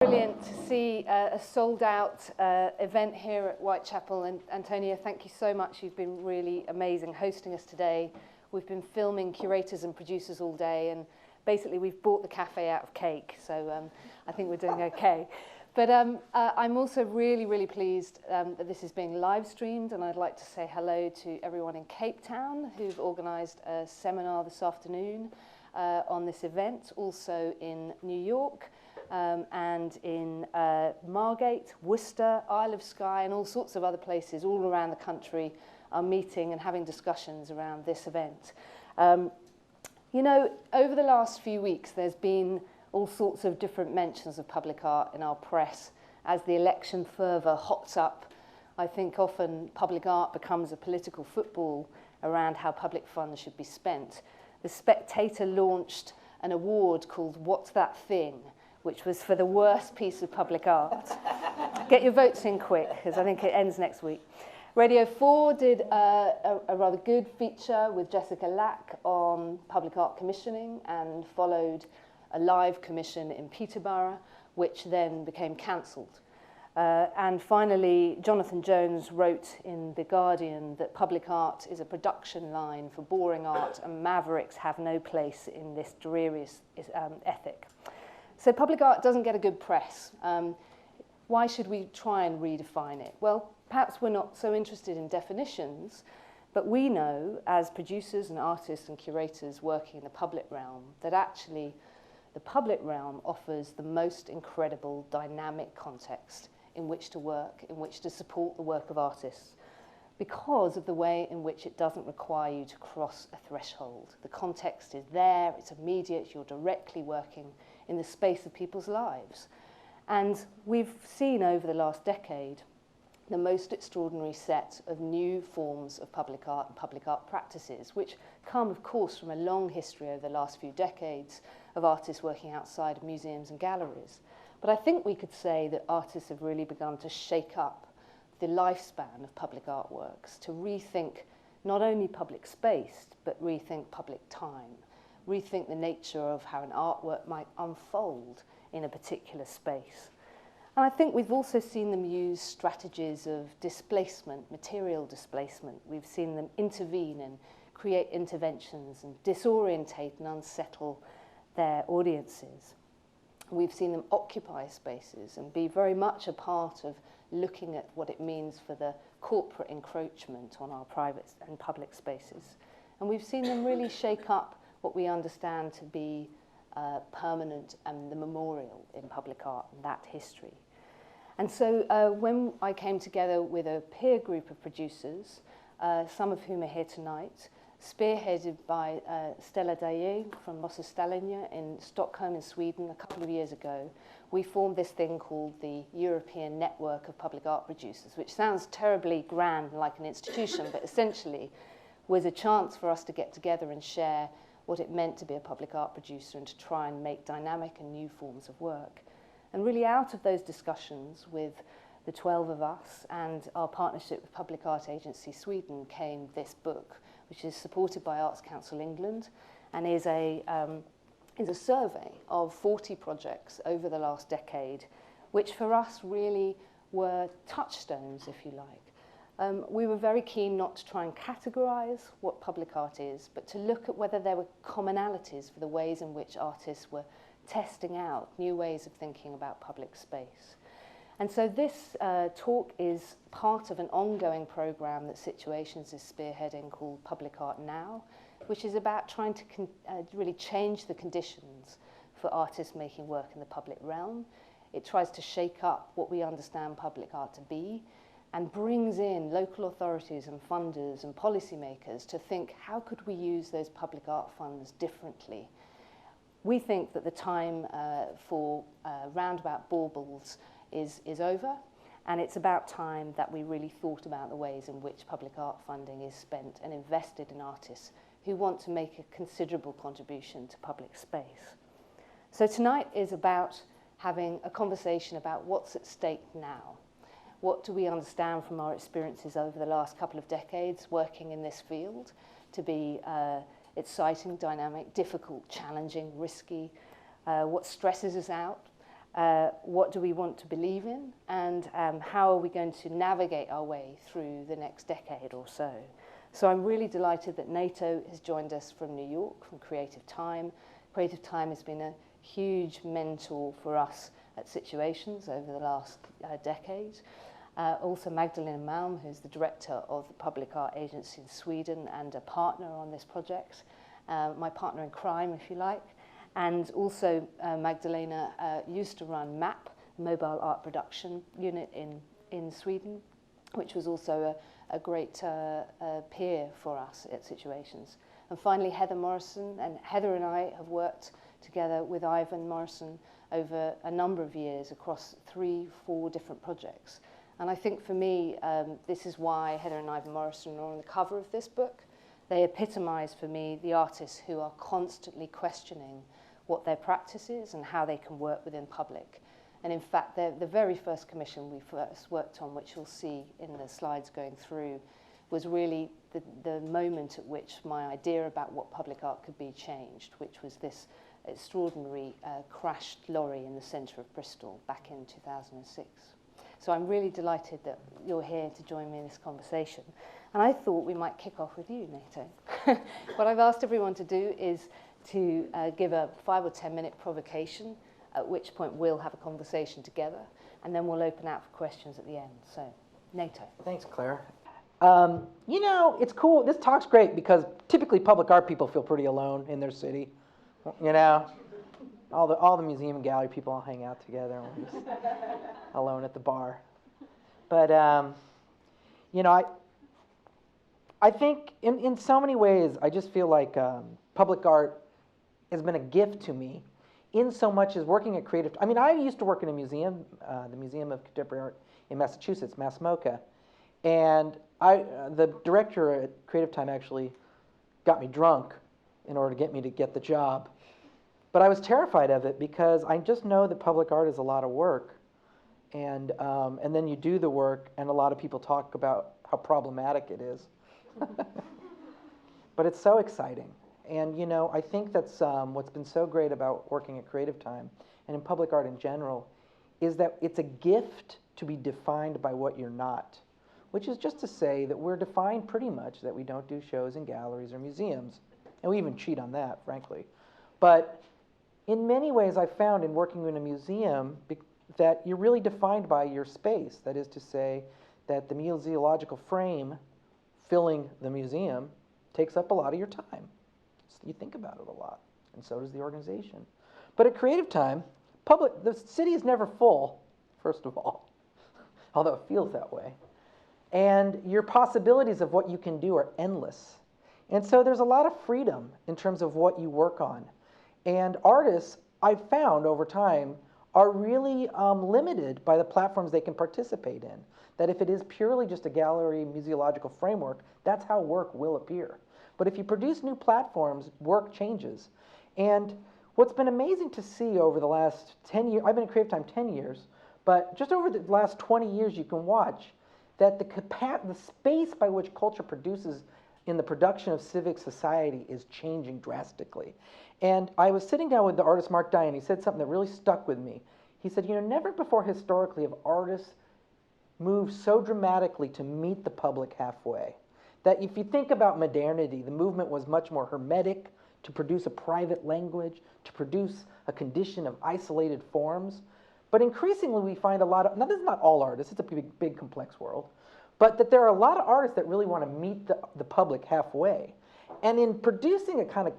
Brilliant to see a sold-out event here at Whitechapel, and Antonia, thank you so much. You've been really amazing hosting us today. We've been filming curators and producers all day, and basically we've bought the cafe out of cake, so I think we're doing okay. But I'm also really pleased that this is being live streamed, and I'd like to say hello to everyone in Cape Town who've organised a seminar this afternoon on this event, also in New York. And in Margate, Worcester, Isle of Skye, and all sorts of other places all around the country are meeting and having discussions around this event. You know, over the last few weeks, there's been all sorts of different mentions of public art in our press as the election fervour hots up. I think often public art becomes a political football around how public funds should be spent. The Spectator launched an award called What's That Thing?, which was for the worst piece of public art. Get your votes in quick, because I think it ends next week. Radio 4 did a rather good feature with Jessica Lack on public art commissioning and followed a live commission in Peterborough, which then became cancelled. And finally, Jonathan Jones wrote in The Guardian that public art is a production line for boring art and mavericks have no place in this dreary ethic. So public art doesn't get a good press. Why should we try and redefine it? Well, perhaps we're not so interested in definitions, but we know as producers and artists and curators working in the public realm that actually the public realm offers the most incredible dynamic context in which to work, in which to support the work of artists, because of the way in which it doesn't require you to cross a threshold. The context is there, it's immediate, you're directly working in the space of people's lives. And we've seen over the last decade the most extraordinary set of new forms of public art and public art practices, which come, of course, from a long history over the last few decades of artists working outside of museums and galleries. But I think we could say that artists have really begun to shake up the lifespan of public artworks, to rethink not only public space, but rethink public time, rethink the nature of how an artwork might unfold in a particular space. And I think we've also seen them use strategies of displacement, material displacement. We've seen them intervene and create interventions and disorientate and unsettle their audiences. We've seen them occupy spaces and be very much a part of looking at what it means for the corporate encroachment on our private and public spaces. And we've seen them really shake up what we understand to be permanent and the memorial in public art and that history. And so when I came together with a peer group of producers, some of whom are here tonight, spearheaded by Stella Daje from Mossestallingen in Stockholm in Sweden a couple of years ago, we formed this thing called the European Network of Public Art Producers, which sounds terribly grand like an institution, but essentially was a chance for us to get together and share what it meant to be a public art producer and to try and make dynamic and new forms of work. And really out of those discussions with the 12 of us and our partnership with Public Art Agency Sweden came this book, which is supported by Arts Council England and is a survey of 40 projects over the last decade, which for us really were touchstones, if you like. We were very keen not to try and categorise what public art is, but to look at whether there were commonalities for the ways in which artists were testing out new ways of thinking about public space. And so this talk is part of an ongoing programme that Situations is spearheading called Public Art Now, which is about trying to really change the conditions for artists making work in the public realm. It tries to shake up what we understand public art to be and brings in local authorities and funders and policymakers to think, how could we use those public art funds differently? We think that the time for roundabout baubles is over, and it's about time that we really thought about the ways in which public art funding is spent and invested in artists who want to make a considerable contribution to public space. So tonight is about having a conversation about what's at stake now. What do we understand from our experiences over the last couple of decades working in this field to be exciting, dynamic, difficult, challenging, risky? What stresses us out? what do we want to believe in, and how are we going to navigate our way through the next decade or so. So I'm really delighted that Nato has joined us from New York, from Creative Time. Creative Time has been a huge mentor for us at Situations over the last decade. Also Magdalena Malm, who's the director of the Public Art Agency in Sweden and a partner on this project, my partner in crime, if you like. And also Magdalena used to run MAP, Mobile Art Production Unit in Sweden, which was also a great peer for us at Situations. And finally, Heather Morison, and Heather and I have worked together with Ivan Morison over a number of years across 3-4 different projects. And I think for me, this is why Heather and Ivan Morison are on the cover of this book. They epitomise for me the artists who are constantly questioning what their practice is and how they can work within public. And in fact, the very first commission we first worked on, which you'll see in the slides going through, was really the moment at which my idea about what public art could be changed, which was this extraordinary crashed lorry in the centre of Bristol back in 2006. So I'm really delighted that you're here to join me in this conversation. And I thought we might kick off with you, Nato. What I've asked everyone to do is to give a 5 or 10 minute provocation, at which point we'll have a conversation together, and then we'll open out for questions at the end. So, Nato. Thanks, Claire. You know, it's cool. This talk's great because typically public art people feel pretty alone in their city. You know, all the museum and gallery people all hang out together, and we're just alone at the bar. But you know, I think in so many ways, I just feel like public art has been a gift to me, in so much as working at Creative. I mean, I used to work in a museum, the Museum of Contemporary Art in Massachusetts, MassMoCA, and the director at Creative Time actually got me drunk in order to get the job. But I was terrified of it because I just know that public art is a lot of work, and then you do the work, and a lot of people talk about how problematic it is. But it's so exciting. And you know, I think that's what's been so great about working at Creative Time and in public art in general, is that it's a gift to be defined by what you're not, which is just to say that we're defined pretty much that we don't do shows in galleries or museums, and we even cheat on that, frankly. But in many ways, I've found in working in a museum that you're really defined by your space. That is to say that the museological frame filling the museum takes up a lot of your time. You think about it a lot, and so does the organization. But at Creative Time, the city is never full, first of all, although it feels that way. And your possibilities of what you can do are endless. And so there's a lot of freedom in terms of what you work on. And artists, I've found over time, are really limited by the platforms they can participate in. That if it is purely just a gallery museological framework, that's how work will appear. But if you produce new platforms, work changes. And what's been amazing to see over the last 10 years, I've been at Creative Time 10 years, but just over the last 20 years you can watch that the space by which culture produces in the production of civic society is changing drastically. And I was sitting down with the artist Mark Dye, and he said something that really stuck with me. He said, you know, never before historically have artists moved so dramatically to meet the public halfway. That if you think about modernity, the movement was much more hermetic, to produce a private language, to produce a condition of isolated forms. But increasingly we find a lot of, now this is not all artists, it's a big complex world, but that there are a lot of artists that really want to meet the public halfway. And in producing a kind of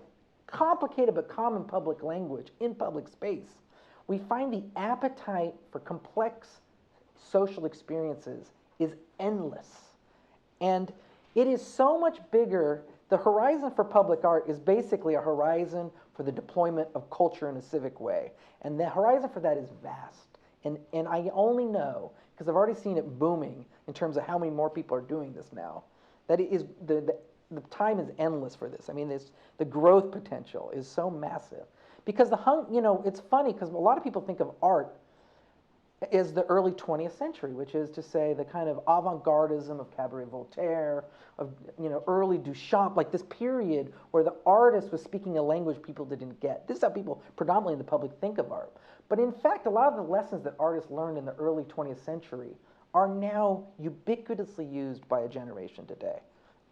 complicated but common public language in public space, we find the appetite for complex social experiences is endless. And it is so much bigger. The horizon for public art is basically a horizon for the deployment of culture in a civic way. And the horizon for that is vast. And I only know, because I've already seen it booming in terms of how many more people are doing this now, that it is the time is endless for this. I mean, the growth potential is so massive. Because you know, it's funny because a lot of people think of art is the early 20th century, which is to say the kind of avant-gardism of Cabaret Voltaire, of early Duchamp, like this period where the artist was speaking a language people didn't get. This is how people predominantly in the public think of art. But in fact, a lot of the lessons that artists learned in the early 20th century are now ubiquitously used by a generation today.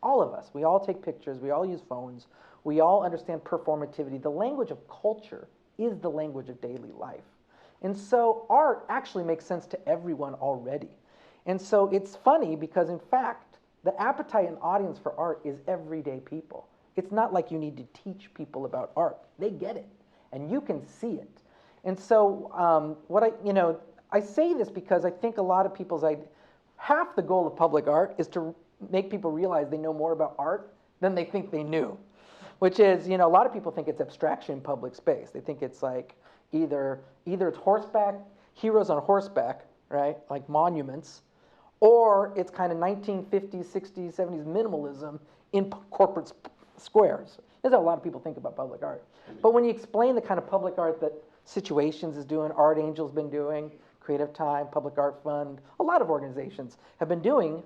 All of us, we all take pictures, we all use phones, we all understand performativity. The language of culture is the language of daily life. And so art actually makes sense to everyone already. And so it's funny because in fact, the appetite and audience for art is everyday people. It's not like you need to teach people about art. They get it, and you can see it. And so I say this because I think a lot of people's half the goal of public art is to make people realize they know more about art than they think they knew, which is, a lot of people think it's abstraction in public space. They think it's like either it's horseback, heroes on horseback, right, like monuments, or it's kind of 1950s, 60s, 70s minimalism in corporate squares. That's how a lot of people think about public art. But when you explain the kind of public art that Situations is doing, Art Angel's been doing, Creative Time, Public Art Fund, a lot of organizations have been doing,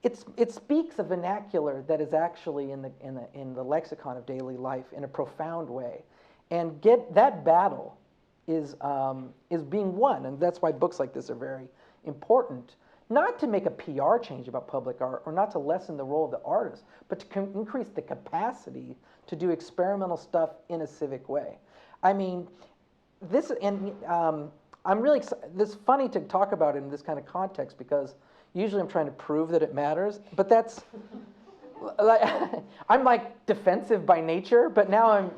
it speaks a vernacular that is actually in the lexicon of daily life in a profound way. And that battle is being won, and that's why books like this are very important. Not to make a PR change about public art, or not to lessen the role of the artist, but to increase the capacity to do experimental stuff in a civic way. I mean, I'm really excited. It's funny to talk about it in this kind of context because usually I'm trying to prove that it matters, but that's, I'm like defensive by nature, but now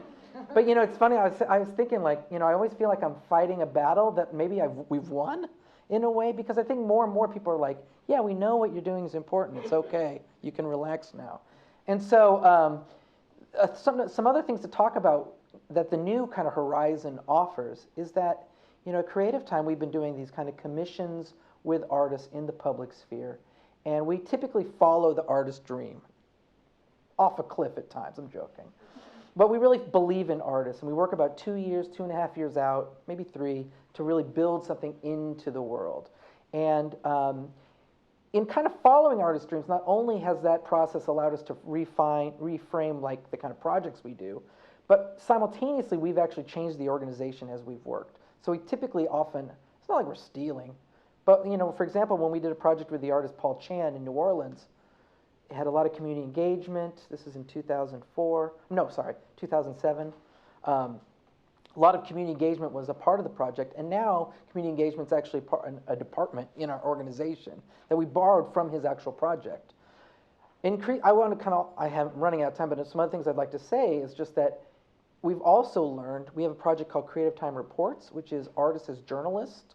but it's funny, I was thinking like, I always feel like I'm fighting a battle that maybe we've won in a way, because I think more and more people are like, yeah, we know what you're doing is important, it's okay, you can relax now. And so some other things to talk about that the new kind of horizon offers is that, at Creative Time we've been doing these kind of commissions with artists in the public sphere, and we typically follow the artist's dream. Off a cliff at times, I'm joking. But we really believe in artists, and we work about 2 years, 2.5 years out, maybe 3, to really build something into the world. And in kind of following artist dreams, not only has that process allowed us to reframe like the kind of projects we do, but simultaneously we've actually changed the organization as we've worked. So we typically often, it's not like we're stealing, but for example, when we did a project with the artist Paul Chan in New Orleans, it had a lot of community engagement. This is in 2007. A lot of community engagement was a part of the project, and now community engagement is actually a department in our organization that we borrowed from his actual project. I'm running out of time, but some other things I'd like to say is just that we've also learned, we have a project called Creative Time Reports, which is artists as journalists,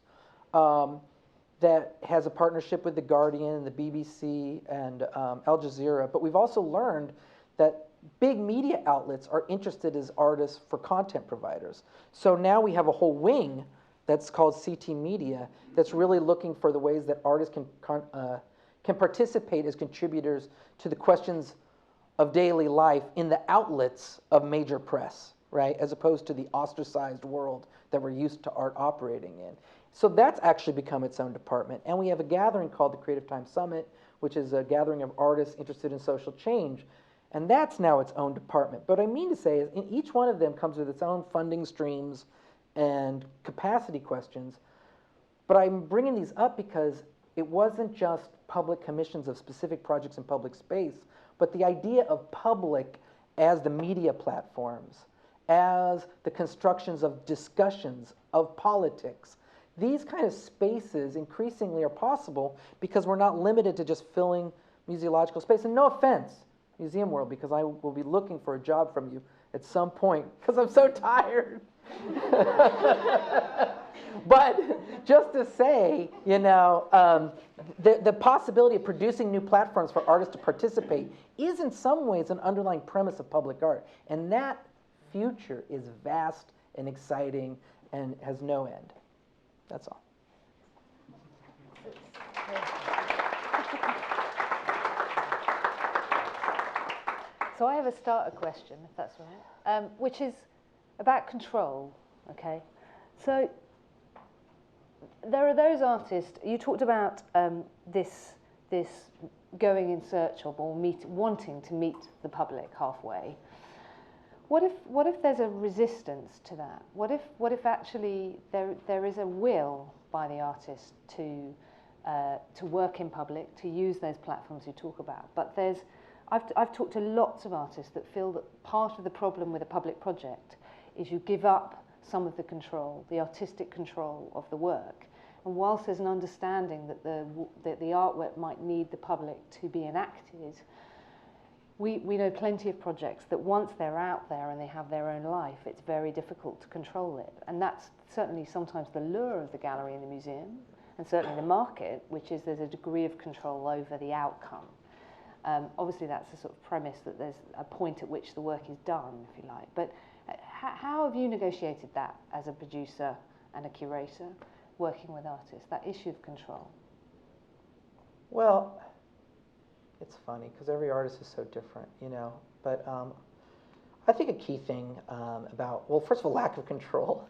that has a partnership with The Guardian, the BBC, and Al Jazeera. But we've also learned that big media outlets are interested as artists for content providers. So now we have a whole wing that's called CT Media that's really looking for the ways that artists can participate as contributors to the questions of daily life in the outlets of major press, right? As opposed to the ostracized world that we're used to art operating in. So that's actually become its own department. And we have a gathering called the Creative Time Summit, which is a gathering of artists interested in social change. And that's now its own department. But what I mean to say is in each one of them comes with its own funding streams and capacity questions. But I'm bringing these up because it wasn't just public commissions of specific projects in public space, but the idea of public as the media platforms, as the constructions of discussions, of politics. These kind of spaces increasingly are possible because we're not limited to just filling museological space. And no offense, museum world, because I will be looking for a job from you at some point because I'm so tired. But just to say, the possibility of producing new platforms for artists to participate is in some ways an underlying premise of public art. And that future is vast and exciting and has no end. That's all. So I have a starter question, if that's all right, which is about control, okay? So there are those artists, you talked about this going in search of or wanting to meet the public halfway. What if there's a resistance to that? What if actually there is a will by the artist to work in public, to use those platforms you talk about? But I've talked to lots of artists that feel that part of the problem with a public project is you give up some of the control, the artistic control of the work. And whilst there's an understanding that the artwork might need the public to be enacted, we know plenty of projects that once they're out there and they have their own life, it's very difficult to control it. And that's certainly sometimes the lure of the gallery and the museum, and certainly the market, which is there's a degree of control over the outcome. Obviously that's a sort of premise that there's a point at which the work is done, if you like. But how have you negotiated that as a producer and a curator, working with artists, that issue of control? Well, it's funny because every artist is so different, you know. But I think a key thing about, well, first of all, lack of control.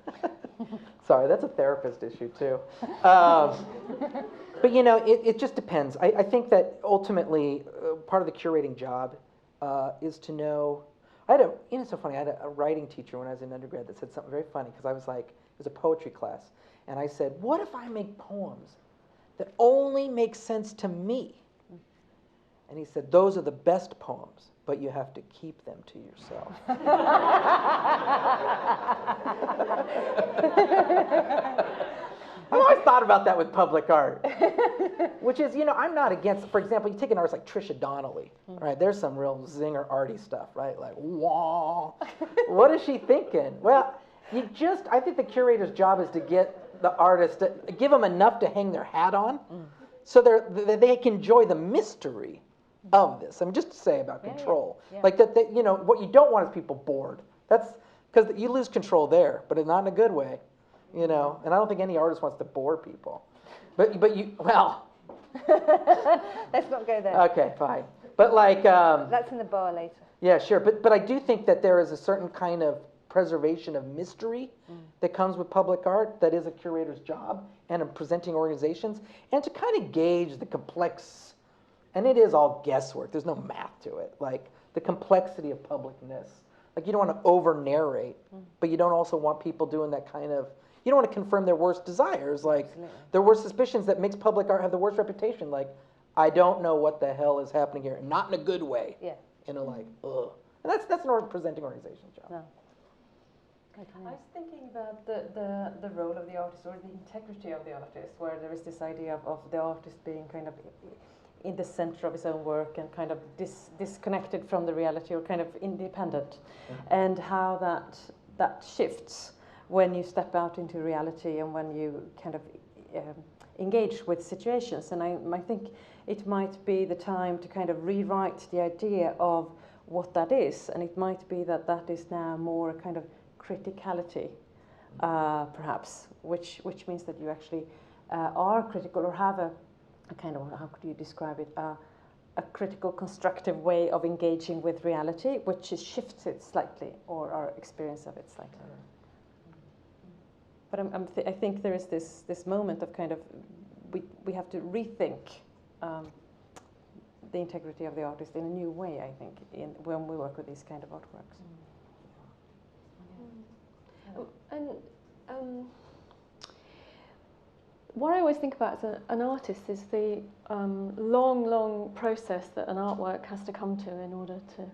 Sorry, that's a therapist issue too. But you know, it just depends. I think that ultimately part of the curating job is to know. It's so funny. I had a writing teacher when I was in undergrad that said something very funny because I was like, it was a poetry class, and I said, what if I make poems that only make sense to me? And he said, those are the best poems, but you have to keep them to yourself. I've always thought about that with public art, which is, you know, I'm not against, for example, you take an artist like Trisha Donnelly, right? There's some real zinger arty stuff, right? Like, wah. What is she thinking? Well, I think the curator's job is to get the artist, to give them enough to hang their hat on so they can enjoy the mystery of this. I mean, just to say about control. Yeah. Like that, you know, what you don't want is people bored. That's because you lose control there, but not in a good way, you know. And I don't think any artist wants to bore people. But you, well. Let's not go there. Okay, fine. But like. That's in the bar later. Yeah, sure. But I do think that there is a certain kind of preservation of mystery that comes with public art that is a curator's job and of presenting organizations, and to kind of gauge the complex, and it is all guesswork, there's no math to it, like the complexity of publicness. Like you don't want to over-narrate, but you don't also want people doing that kind of, you don't want to confirm their worst desires, like their worst suspicions that makes public art have the worst reputation, like, I don't know what the hell is happening here, not in a good way. Yeah. You know, like, ugh. And that's an presenting organization's job. No. I was thinking about the role of the artist or the integrity of the artist, where there is this idea of the artist being kind of in the center of his own work and kind of disconnected from the reality or kind of independent, and how that shifts when you step out into reality and when you kind of engage with situations. And I think it might be the time to kind of rewrite the idea of what that is, and it might be that is now more kind of criticality, perhaps, which means that you actually are critical or have a kind of, how could you describe it, a critical, constructive way of engaging with reality, which shifts it slightly, or our experience of it slightly. But I think there is this moment of kind of, we have to rethink the integrity of the artist in a new way, I think, when we work with these kind of artworks. And what I always think about as an artist is the long process that an artwork has to come to in order to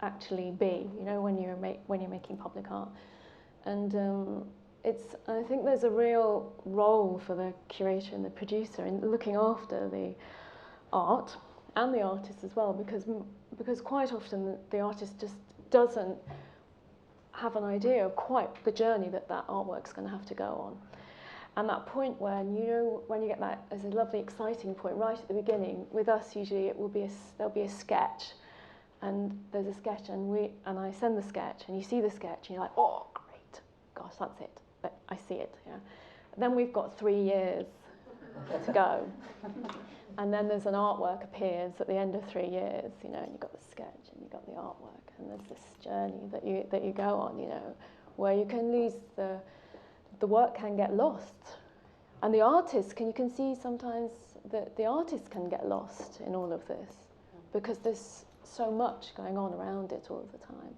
actually be, you know, when you're making public art. And I think there's a real role for the curator and the producer in looking after the art and the artist as well, because quite often the artist just doesn't have an idea of quite the journey that artwork's going to have to go on. And that point when you get that as a lovely exciting point right at the beginning, with us usually there'll be a sketch, and there's a sketch, and I send the sketch, and you see the sketch, and you're like, oh great, gosh, that's it, I see it. You know. Then we've got 3 years to go, and then there's an artwork appears at the end of 3 years, you know, and you've got the sketch and you've got the artwork, and there's this journey that you go on, you know, where you can lose the work can get lost, And the artists, you can see sometimes that the artists can get lost in all of this because there's so much going on around it all the time.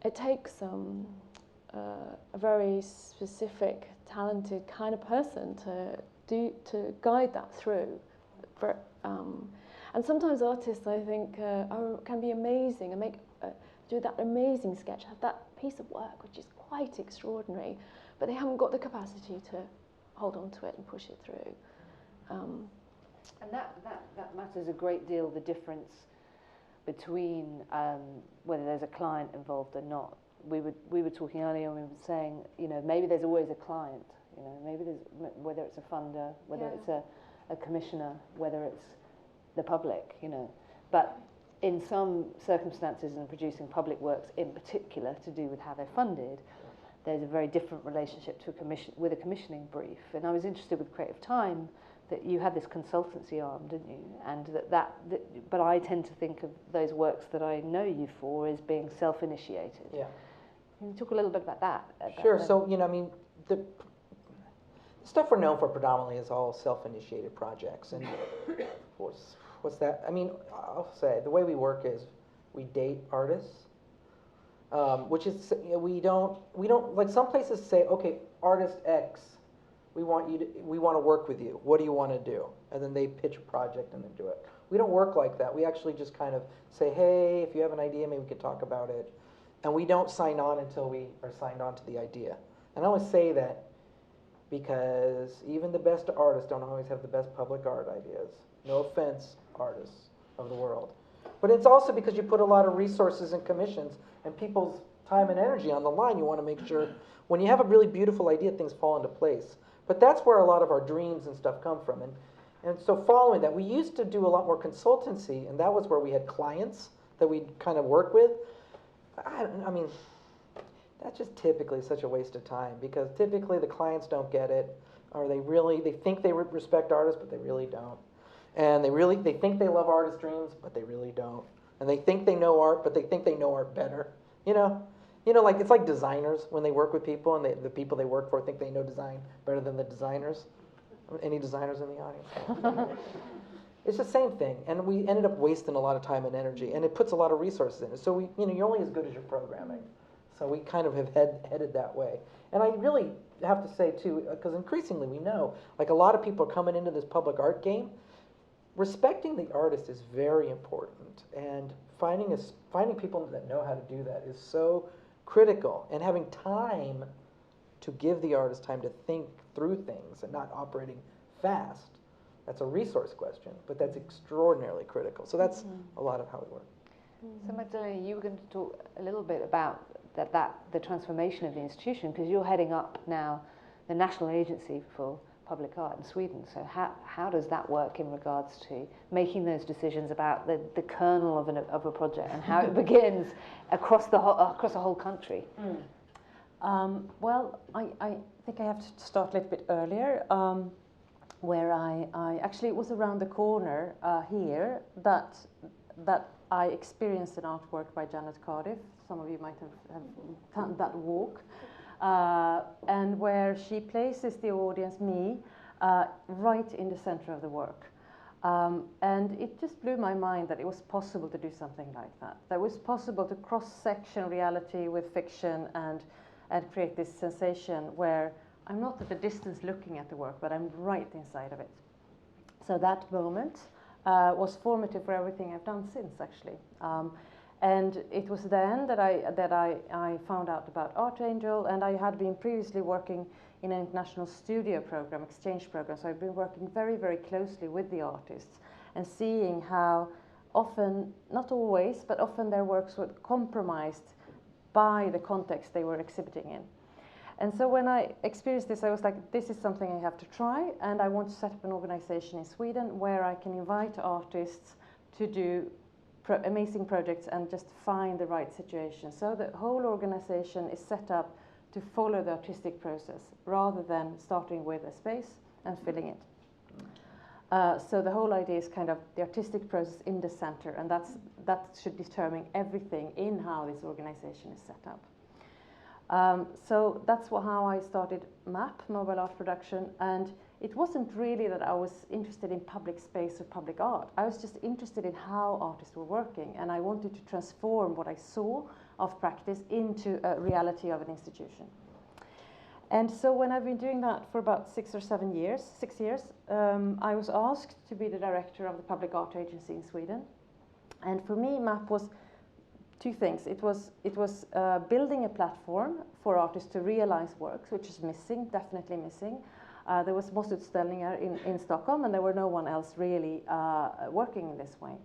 It takes a very specific, talented kind of person to guide that through. And sometimes artists, I think, can be amazing and do that amazing sketch, have that piece of work which is quite extraordinary, but they haven't got the capacity to hold on to it and push it through. And that matters a great deal, the difference between whether there's a client involved or not. We were talking earlier and we were saying, maybe there's always a client, maybe there's, whether it's a funder, whether it's a commissioner, whether it's the public, But in some circumstances in producing public works in particular, to do with how they're funded, there's a very different relationship to with a commissioning brief. And I was interested with Creative Time that you had this consultancy arm, didn't you? And but I tend to think of those works that I know you for as being self-initiated. Yeah. Can you talk a little bit about that? Sure. So, the stuff we're known for predominantly is all self-initiated projects. And what's that? I'll say the way we work is we date artists, which is we don't like some places say, okay, artist X, we want to work with you. What do you want to do? And then they pitch a project and then do it. We don't work like that. We actually just kind of say, hey, if you have an idea, maybe we could talk about it. And we don't sign on until we are signed on to the idea. And I always say that because even the best artists don't always have the best public art ideas. No offense, artists of the world. But it's also because you put a lot of resources and commissions and people's time and energy on the line. You want to make sure when you have a really beautiful idea, things fall into place. But that's where a lot of our dreams and stuff come from. And so following that, we used to do a lot more consultancy, and that was where we had clients that we'd kind of work with. That's just typically such a waste of time because typically the clients don't get it, or they think they respect artists, but they really don't. And they think they love artist dreams, but they really don't. And they think they know art, but they think they know art better. Like it's like designers when they work with people, and the people they work for think they know design better than the designers. Any designers in the audience? It's the same thing, and we ended up wasting a lot of time and energy, and it puts a lot of resources in it. So you're only as good as your programming. So we kind of have headed that way. And I really have to say too, because increasingly we know, like a lot of people are coming into this public art game. Respecting the artist is very important, and finding people that know how to do that is so critical. And having time to give the artist time to think through things and not operating fast. That's a resource question, but that's extraordinarily critical. So that's a lot of how we work. So Magdalena, you were going to talk a little bit about the transformation of the institution, because you're heading up now the National Agency for Public Art in Sweden. So how does that work in regards to making those decisions about the kernel of a project and how it begins across a whole country? Well, I think I have to start a little bit earlier, where I actually, it was around the corner here that I experienced an artwork by Janet Cardiff. Some of you might have done that walk. And where she places the audience, me, right in the center of the work. And it just blew my mind that it was possible to do something like that. That it was possible to cross-section reality with fiction and create this sensation where I'm not at a distance looking at the work, but I'm right inside of it. So that moment was formative for everything I've done since, actually. And it was then that I found out about Archangel, and I had been previously working in an international studio program, exchange program, so I've been working very, very closely with the artists and seeing how often, not always, but often their works were compromised by the context they were exhibiting in. And so when I experienced this, I was like, this is something I have to try, and I want to set up an organization in Sweden where I can invite artists to do amazing projects and just find the right situation. So the whole organization is set up to follow the artistic process rather than starting with a space and filling it. So the whole idea is kind of the artistic process in the center, and that should determine everything in how this organization is set up. So that's how I started MAP, Mobile Art Production, and it wasn't really that I was interested in public space or public art. I was just interested in how artists were working, and I wanted to transform what I saw of practice into a reality of an institution. And so when I've been doing that for about 6 years, I was asked to be the director of the Public Art Agency in Sweden. And for me, MAP was two things. It was building a platform for artists to realize works, which is missing, definitely missing. There was Måste-utställningar in Stockholm, and there were no one else really working in this way.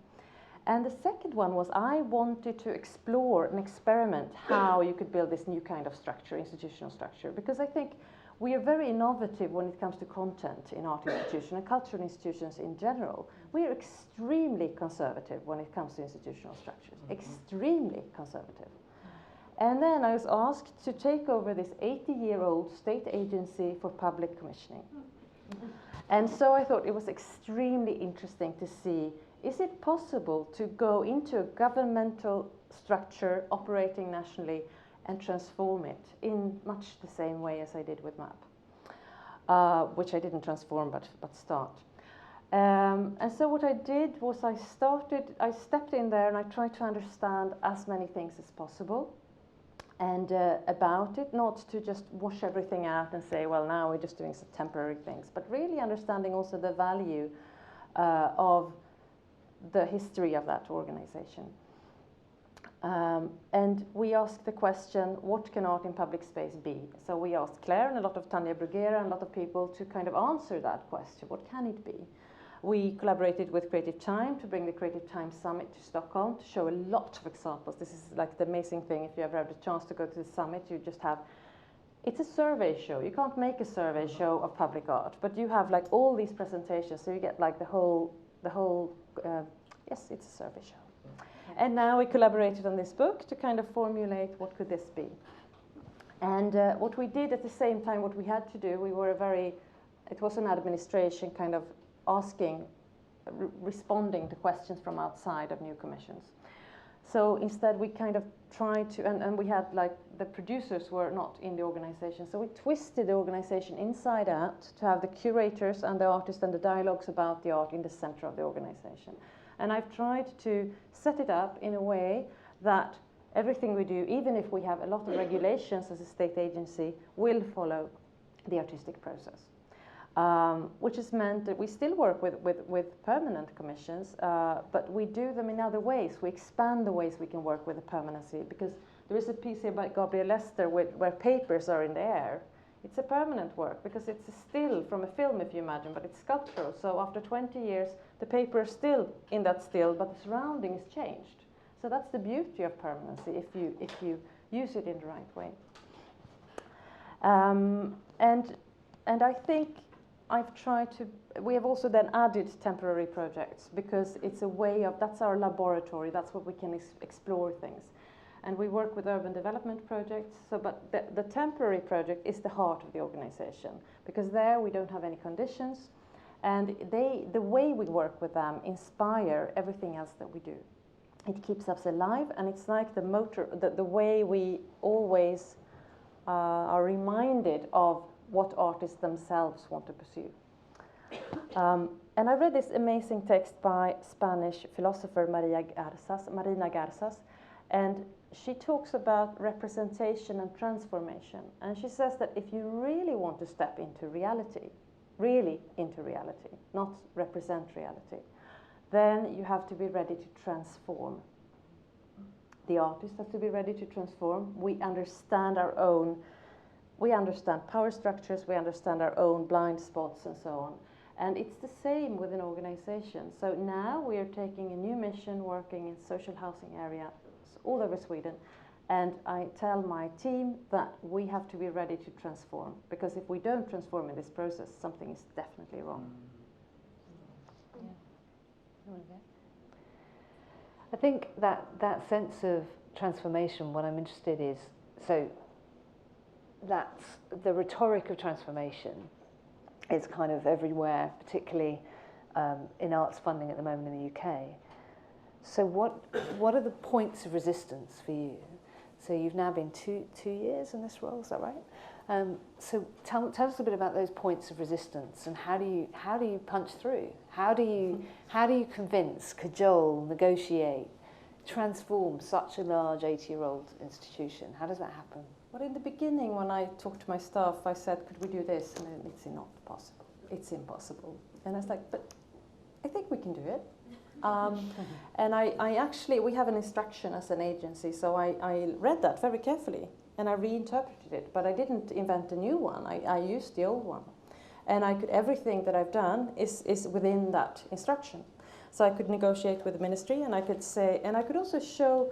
And the second one was I wanted to explore and experiment how you could build this new kind of structure, institutional structure, because I think we are very innovative when it comes to content in art institutions and cultural institutions in general. We are extremely conservative when it comes to institutional structures, extremely conservative. And then I was asked to take over this 80-year-old state agency for public commissioning. And so I thought it was extremely interesting to see, is it possible to go into a governmental structure operating nationally and transform it in much the same way as I did with MAP, which I didn't transform but start. And so what I did was I stepped in there and I tried to understand as many things as possible and about it, not to just wash everything out and say, well, now we're just doing some temporary things, but really understanding also the value of the history of that organization. And we asked the question, what can art in public space be? So we asked Claire and a lot of Tanja Bruguera and a lot of people to kind of answer that question, what can it be? We collaborated with Creative Time to bring the Creative Time Summit to Stockholm to show a lot of examples. This is like the amazing thing, if you ever have the chance to go to the summit, you just have, it's a survey show. You can't make a survey show of public art, but you have like all these presentations, so you get like the whole, yes, it's a survey show. And now we collaborated on this book to kind of formulate what could this be. And what we did at the same time, what we had to do, it was an administration kind of responding to questions from outside of new commissions. So instead we kind of tried to, and we had like, the producers were not in the organization, so we twisted the organization inside out to have the curators and the artists and the dialogues about the art in the center of the organization. And I've tried to set it up in a way that everything we do, even if we have a lot of regulations as a state agency, will follow the artistic process. Which has meant that we still work with permanent commissions, but we do them in other ways. We expand the ways we can work with the permanency, because there is a piece here by Gabriel Lester where papers are in the air. It's a permanent work because it's a still from a film, if you imagine, but it's sculptural. So after 20 years, the paper is still in that still, but the surrounding is changed. So that's the beauty of permanency if you use it in the right way. And I think I've tried to, we have also then added temporary projects because it's a way of, that's our laboratory, that's what we can explore things. And we work with urban development projects, so, but the temporary project is the heart of the organization because there we don't have any conditions and the way we work with them inspire everything else that we do. It keeps us alive and it's like the motor, the way we always are reminded of what artists themselves want to pursue. And I read this amazing text by Spanish philosopher Marina Garzas, and she talks about representation and transformation. And she says that if you really want to step into reality, really into reality, not represent reality, then you have to be ready to transform. The artist has to be ready to transform. We understand our own, we understand power structures, we understand our own blind spots and so on. And it's the same with an organization. So now we are taking a new mission working in social housing areas all over Sweden. And I tell my team that we have to be ready to transform, because if we don't transform in this process, something is definitely wrong. Yeah. I think that sense of transformation, what I'm interested is, so that's the rhetoric of transformation is kind of everywhere, particularly in arts funding at the moment in the UK. So what are the points of resistance for you? So you've now been two years in this role, is that right? So tell us a bit about those points of resistance, and how do you punch through? How do you convince, cajole, negotiate, transform such a large 80-year-old institution? How does that happen? Well, in the beginning, when I talked to my staff, I said, could we do this? And it's not possible. It's impossible. And I was like, but I think we can do it. And I actually, we have an instruction as an agency, so I read that very carefully and I reinterpreted it, but I didn't invent a new one. I used the old one. And everything that I've done is within that instruction. So I could negotiate with the ministry, and I could say, and I could also show,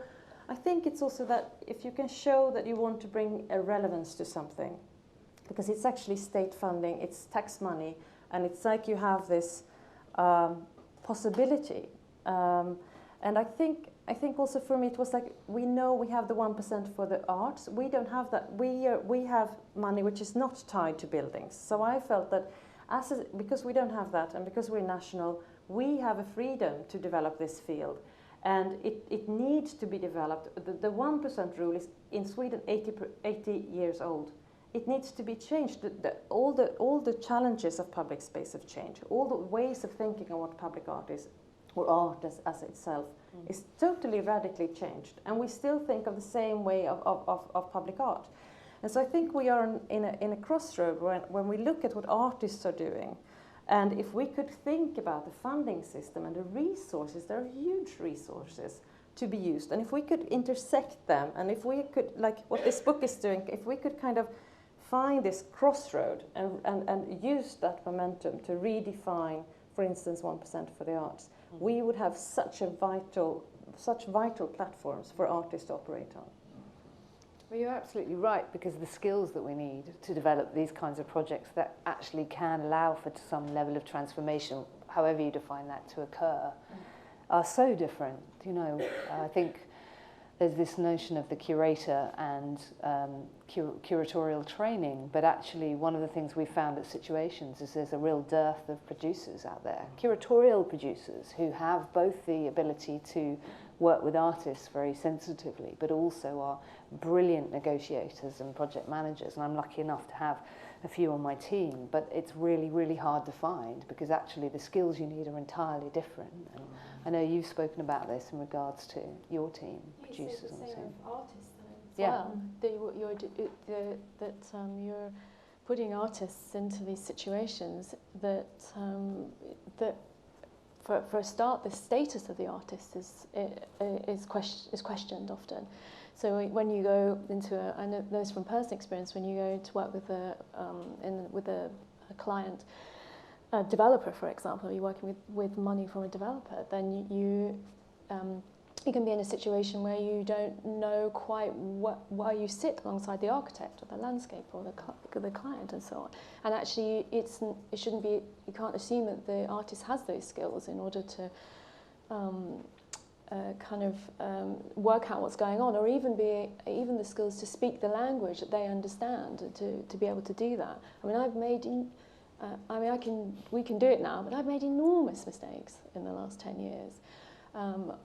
I think it's also that if you can show that you want to bring a relevance to something, because it's actually state funding, it's tax money, and it's like you have this possibility. And I think also for me it was like, we know we have the 1% for the arts. We don't have that. We have money which is not tied to buildings. So I felt that because we don't have that, and because we're national, we have a freedom to develop this field. And it needs to be developed. The 1% rule is in Sweden 80 years old. It needs to be changed. All the challenges of public space have changed. All the ways of thinking of what public art is, or art as itself, is totally radically changed. And we still think of the same way of public art. And so I think we are in a crossroad when we look at what artists are doing. And if we could think about the funding system and the resources, there are huge resources to be used. And if we could intersect them, and if we could, like what this book is doing, if we could kind of find this crossroad and use that momentum to redefine, for instance, 1% for the arts, we would have such vital platforms for artists to operate on. Well, you're absolutely right, because the skills that we need to develop these kinds of projects that actually can allow for some level of transformation, however you define that, to occur, are so different. You know, I think there's this notion of the curator and curatorial training, but actually one of the things we found at Situations is there's a real dearth of producers out there, curatorial producers who have both the ability to work with artists very sensitively, but also are brilliant negotiators and project managers. And I'm lucky enough to have a few on my team, but it's really, really hard to find, because actually the skills you need are entirely different. And I know you've spoken about this in regards to your team, producers and the same. Artists, well, you're putting artists into these situations that for a start, the status of the artist is questioned often. So when you go into I know this from personal experience, when you go to work with a client, a developer, for example, you're working with money from a developer, then you can be in a situation where you don't know quite where you sit alongside the architect or the landscape or the client and so on. And actually, it shouldn't be. You can't assume that the artist has those skills in order to work out what's going on, or even the skills to speak the language that they understand, to be able to do that. I mean, we can do it now, but I've made enormous mistakes in the last 10 years.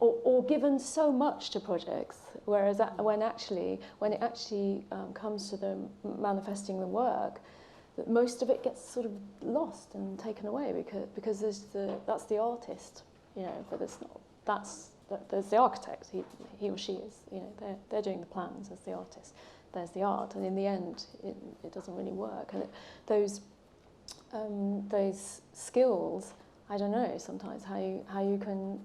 Or given so much to projects, whereas when it actually comes to the manifesting the work, that most of it gets sort of lost and taken away because that's the artist, you know, but there's the architect, he or she is, you know, they're doing the plans as the artist. There's the art, and in the end, it doesn't really work. And those skills, I don't know sometimes how you can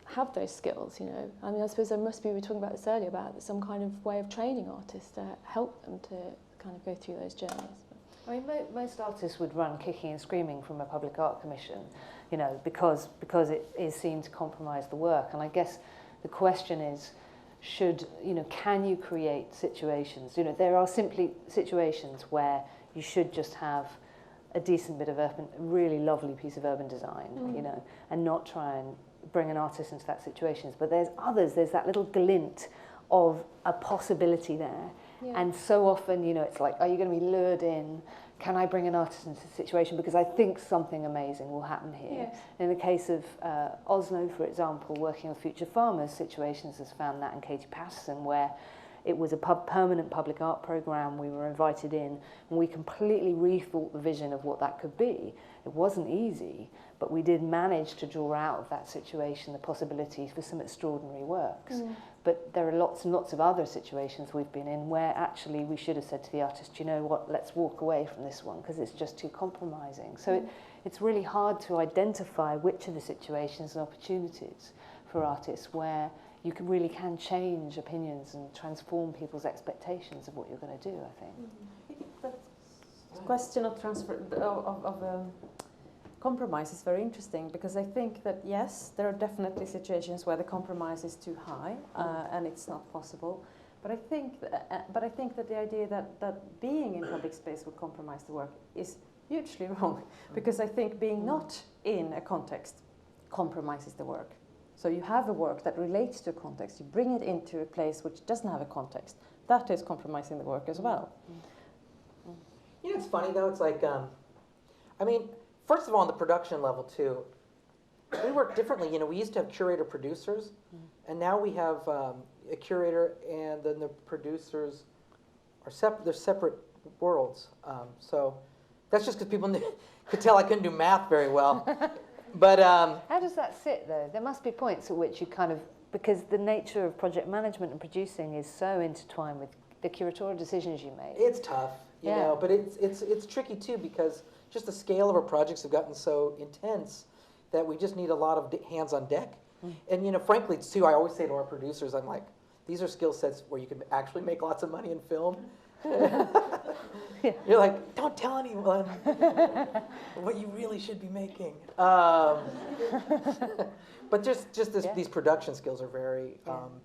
have those skills, you know. I mean, I suppose we were talking about this earlier, about some kind of way of training artists to help them to kind of go through those journeys. I mean, most artists would run kicking and screaming from a public art commission, you know, because it is seen to compromise the work. And I guess the question is, can you create situations? You know, there are simply situations where you should just have a decent bit of really lovely piece of urban design, you know, and not try and bring an artist into that situation. But there's others, there's that little glint of a possibility there. Yeah. And so often, you know, it's like, are you going to be lured in? Can I bring an artist into the situation? Because I think something amazing will happen here. Yes. In the case of Oslo, for example, working with Future Farmers, Situations has found that, and Katie Patterson, where It was a permanent public art programme. We were invited in, and we completely rethought the vision of what that could be. It wasn't easy, but we did manage to draw out of that situation the possibility for some extraordinary works. But there are lots and lots of other situations we've been in where actually we should have said to the artist, you know what, let's walk away from this one because it's just too compromising. So it's really hard to identify which of the situations and opportunities for artists where you really can change opinions and transform people's expectations of what you're going to do, I think. The question of compromise is very interesting, because I think that, yes, there are definitely situations where the compromise is too high and it's not possible. But I think that the idea that being in public space would compromise the work is hugely wrong, because I think being not in a context compromises the work. So you have a work that relates to a context, you bring it into a place which doesn't have a context. That is compromising the work as well. You know, it's funny though, it's like, I mean, first of all, on the production level too, we work differently. You know, we used to have curator producers, and now we have a curator, and then the producers are separate. They're separate worlds. So that's just because people could tell I couldn't do math very well. But how does that sit though? There must be points at which you kind of, because the nature of project management and producing is so intertwined with the curatorial decisions you make. It's tough, you know, but it's tricky too, because just the scale of our projects have gotten so intense that we just need a lot of hands on deck. And you know, frankly, too, I always say to our producers, I'm like, these are skill sets where you can actually make lots of money in film. You're like, don't tell anyone what you really should be making. But just these production skills are very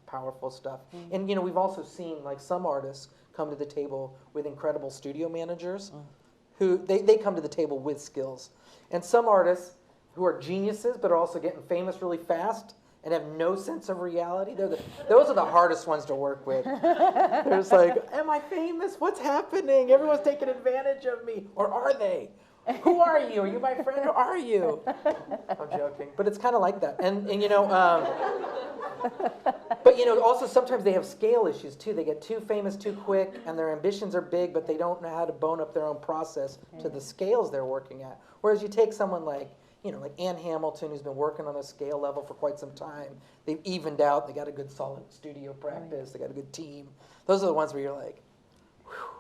powerful stuff. And you know, we've also seen like some artists come to the table with incredible studio managers who they come to the table with skills. And some artists who are geniuses but are also getting famous really fast and have no sense of reality. Those are the hardest ones to work with. They're just like, am I famous? What's happening? Everyone's taking advantage of me. Or are they? Who are you? Are you my friend? Or are you? I'm joking. But it's kind of like that. And you know, but you know, also sometimes they have scale issues too. They get too famous too quick, and their ambitions are big, but they don't know how to bone up their own process to the scales they're working at. Whereas you take someone like, you know, like Ann Hamilton, who's been working on a scale level for quite some time. They've evened out. They got a good solid studio practice. They got a good team. Those are the ones where you're like,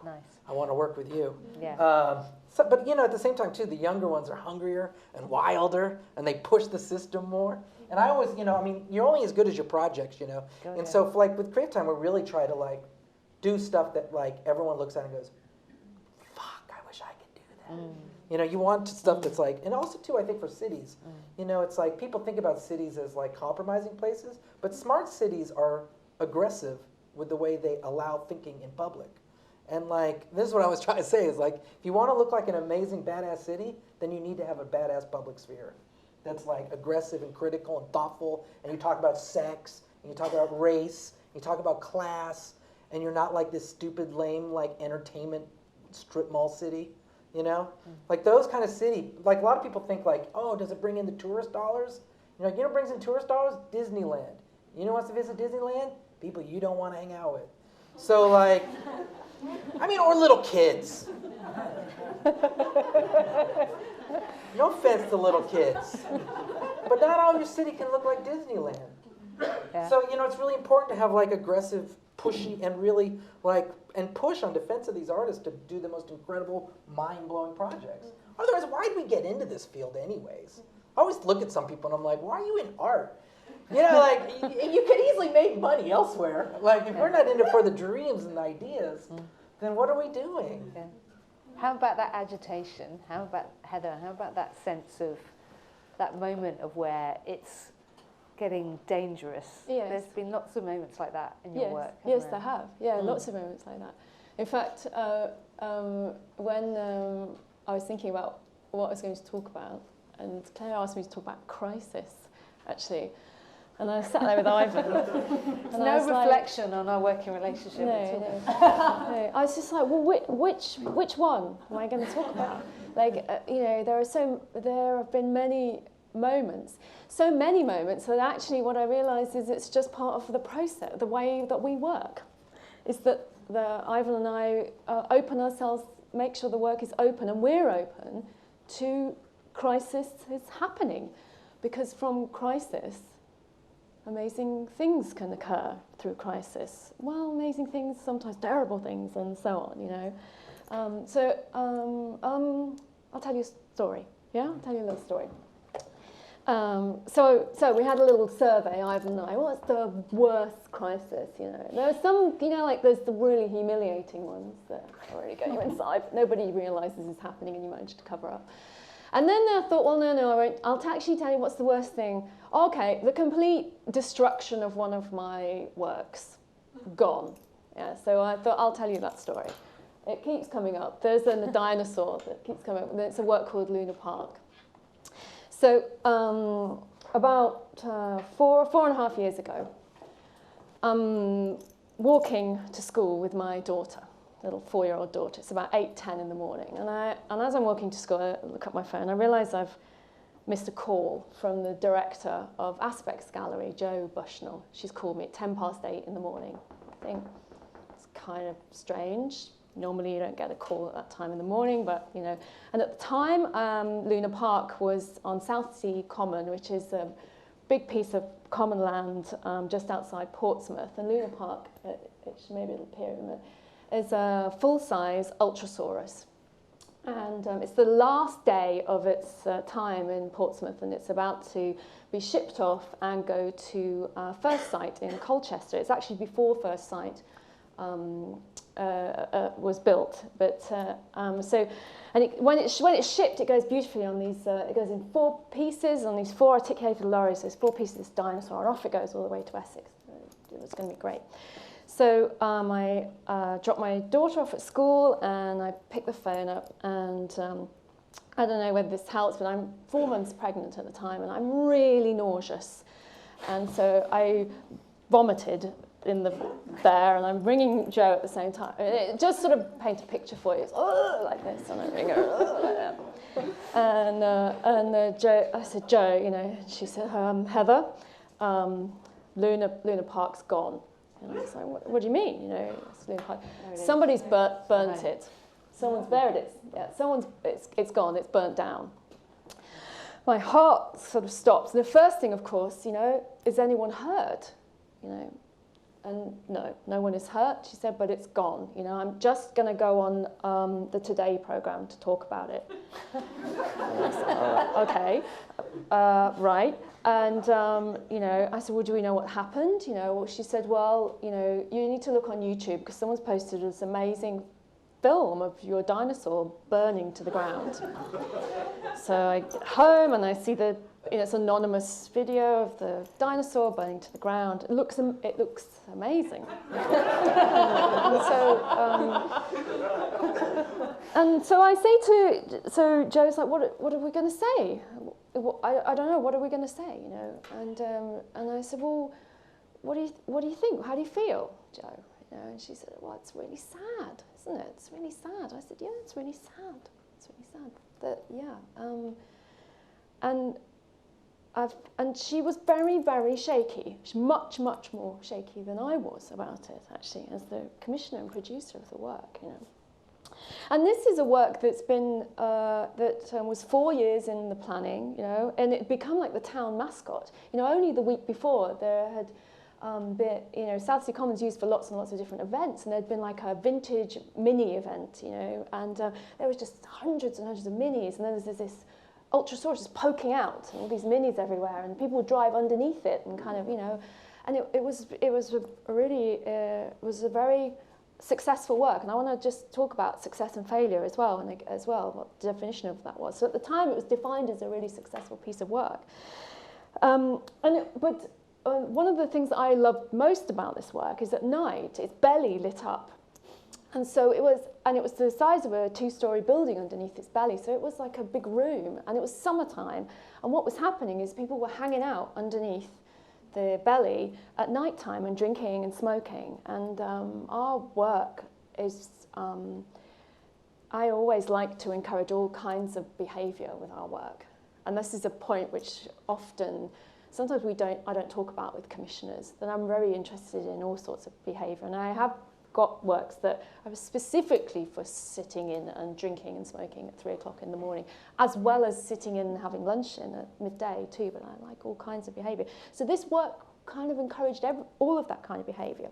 nice. I want to work with you. Yeah. But you know, at the same time too, the younger ones are hungrier and wilder, and they push the system more. And I always, you know, I mean, you're only as good as your projects, you know. And so, for, like with Creative Time, we really try to like do stuff that like everyone looks at and goes, "Fuck, I wish I could do that." You know, you want stuff that's like, and also too, I think for cities, you know, it's like people think about cities as like compromising places, but smart cities are aggressive with the way they allow thinking in public. And like, this is what I was trying to say, is like, if you want to look like an amazing badass city, then you need to have a badass public sphere that's like aggressive and critical and thoughtful, and you talk about sex, and you talk about race, and you talk about class, and you're not like this stupid, lame, like entertainment strip mall city. You know, like those kind of city, like a lot of people think like, oh, does it bring in the tourist dollars? You know, what brings in tourist dollars? Disneyland. You know who wants to visit Disneyland? People you don't want to hang out with. So like, I mean, or little kids. No offense to little kids, but not all your city can look like Disneyland. Yeah. So, you know, it's really important to have like aggressive, pushy, and really like, and push on defense of these artists to do the most incredible, mind-blowing projects. Otherwise, why did we get into this field anyways? I always look at some people and I'm like, why are you in art? You know, like, you could easily make money elsewhere. Like, if we're not in it for the dreams and the ideas, then what are we doing? Yeah. How about that agitation? How about, Heather, how about that sense of, that moment of where it's getting dangerous? Yes. There's been lots of moments like that in your work. Yes, there have. Yeah, lots of moments like that. In fact, when I was thinking about what I was going to talk about, and Claire asked me to talk about crisis, actually, and I sat there with Ivan. There's no reflection on our working relationship. No. I was just like, well, which one am I going to talk about? Like, you know, there have been many moments, so many moments that actually what I realised is it's just part of the process, the way that we work. is that Ivan and I open ourselves, make sure the work is open, and we're open to crisis is happening. Because from crisis, amazing things can occur through crisis. Well, amazing things, sometimes terrible things, and so on, you know. I'll tell you a story. Yeah, I'll tell you a little story. So we had a little survey, Ivan and I. What's the worst crisis? You know, there are some, you know, like there's the really humiliating ones that really get you inside. Nobody realizes is happening, and you manage to cover up. And then I thought, well, no, I won't. I'll actually tell you what's the worst thing. Okay, the complete destruction of one of my works, gone. Yeah, so I thought I'll tell you that story. It keeps coming up. There's a dinosaur that keeps coming up. It's a work called Luna Park. So about 4.5 years ago, I'm walking to school with my daughter, little 4-year-old daughter. It's about 8:10 in the morning. And as I'm walking to school, I look at my phone. I realise I've missed a call from the director of Aspects Gallery, Jo Bushnell. She's called me at 8:10 in the morning. I think it's kind of strange. Normally you don't get a call at that time in the morning, but, you know. And at the time, Luna Park was on Southsea Common, which is a big piece of common land just outside Portsmouth. And Luna Park, maybe it'll appear in a minute, is a full-size Ultrasaurus. And it's the last day of its time in Portsmouth, and it's about to be shipped off and go to First Sight in Colchester. It's actually before First Sight was built, but when it's shipped, it goes beautifully on these. It goes in 4 pieces on these 4 articulated lorries. There's 4 pieces of this dinosaur, and off it goes all the way to Essex. It's going to be great. So I dropped my daughter off at school, and I picked the phone up, and I don't know whether this helps, but I'm 4 months pregnant at the time, and I'm really nauseous, and so I vomited there, and I'm ringing Jo at the same time. It just sort of paint a picture for you. It's like this, and I ring her like that. And Jo, I said, Jo, you know, she said, Heather, Luna Park's gone. And I was like, what do you mean? You know, it's Luna Park. Somebody's burnt it. Someone's buried it. Yeah, it's gone. It's burnt down. My heart sort of stops. And the first thing, of course, you know, is anyone hurt? You know. And no one is hurt, she said, but it's gone. You know, I'm just going to go on the Today programme to talk about it. And I said, okay, right. And, you know, I said, well, do we know what happened? You know, well, she said, well, you know, you need to look on YouTube because someone's posted this amazing film of your dinosaur burning to the ground. So I get home and I see it's an anonymous video of the dinosaur burning to the ground. It looks amazing. and so I say so Joe's like, what are we going to say? I don't know. What are we going to say? You know, and I said, well, what do you think? How do you feel, Joe? You know, and she said, well, it's really sad, isn't it? It's really sad. I said, yeah, it's really sad. It's really sad. And she was very, very shaky. She's much, much more shaky than I was about it, actually, as the commissioner and producer of the work, you know. And this is a work that's been, was 4 years in the planning, you know, and it become like the town mascot. You know, only the week before there had been, you know, Southsea Common's used for lots and lots of different events, and there'd been like a vintage mini event, you know, and there was just hundreds and hundreds of minis, and then there's this Ultrasaurus just poking out, and all these minis everywhere, and people would drive underneath it, and kind of, you know, and it was a very successful work. And I want to just talk about success and failure as well, and as well what the definition of that was. So at the time, it was defined as a really successful piece of work. One of the things that I loved most about this work is at night, its belly lit up. And so it was the size of a 2-story building underneath its belly. So it was like a big room, and it was summertime. And what was happening is people were hanging out underneath the belly at night time and drinking and smoking. And our work is, I always like to encourage all kinds of behaviour with our work. And this is a point which sometimes I don't talk about with commissioners, that I'm very interested in all sorts of behaviour. And I have got works that are specifically for sitting in and drinking and smoking at 3 o'clock in the morning, as well as sitting in and having lunch in at midday too, but I like all kinds of behaviour. So this work kind of encouraged all of that kind of behaviour.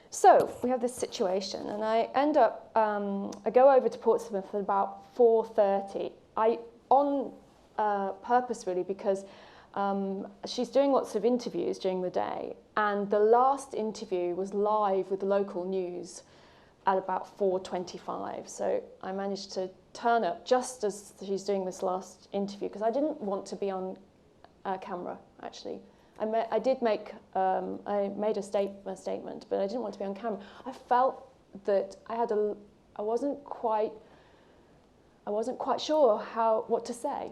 So we have this situation, and I end up, I go over to Portsmouth at about 4:30. On purpose really, because she's doing lots of interviews during the day, and the last interview was live with the local news at about 4:25. So I managed to turn up just as she's doing this last interview, because I didn't want to be on camera, actually. I made a statement, but I didn't want to be on camera. I felt that I wasn't quite sure what to say.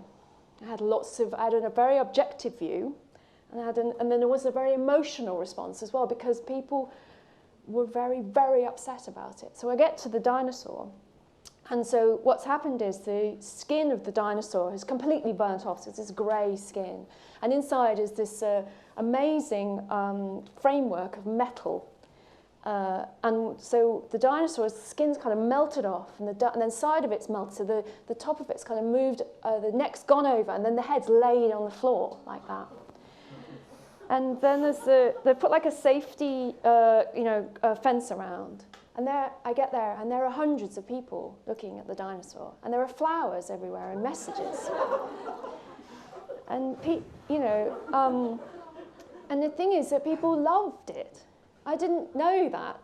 I had a very objective view, and then there was a very emotional response as well, because people were very, very upset about it. So I get to the dinosaur, and so what's happened is the skin of the dinosaur is completely burnt off, so it's this grey skin. And inside is this amazing framework of metal. And so the dinosaur's skin's kind of melted off, and then side of it's melted, so the top of it's kind of moved, the neck's gone over, and then the head's laid on the floor like that. And then they put like a safety fence around. And I get there, and there are hundreds of people looking at the dinosaur, and there are flowers everywhere and messages. And and the thing is that people loved it. I didn't know that,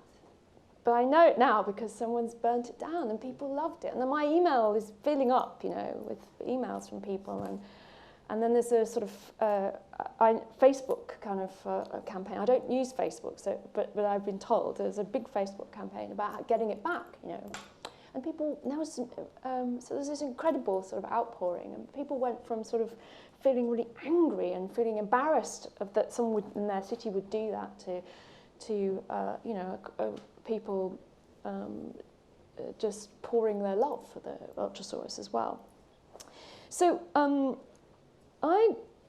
but I know it now because someone's burnt it down, and people loved it. And then my email is filling up, with emails from people, and then there's a sort of Facebook kind of campaign. I don't use Facebook, but I've been told there's a big Facebook campaign about getting it back, And people, so there's this incredible sort of outpouring, and people went from sort of feeling really angry and feeling embarrassed that someone in their city would do that to people just pouring their love for the Ultrasaurus as well. So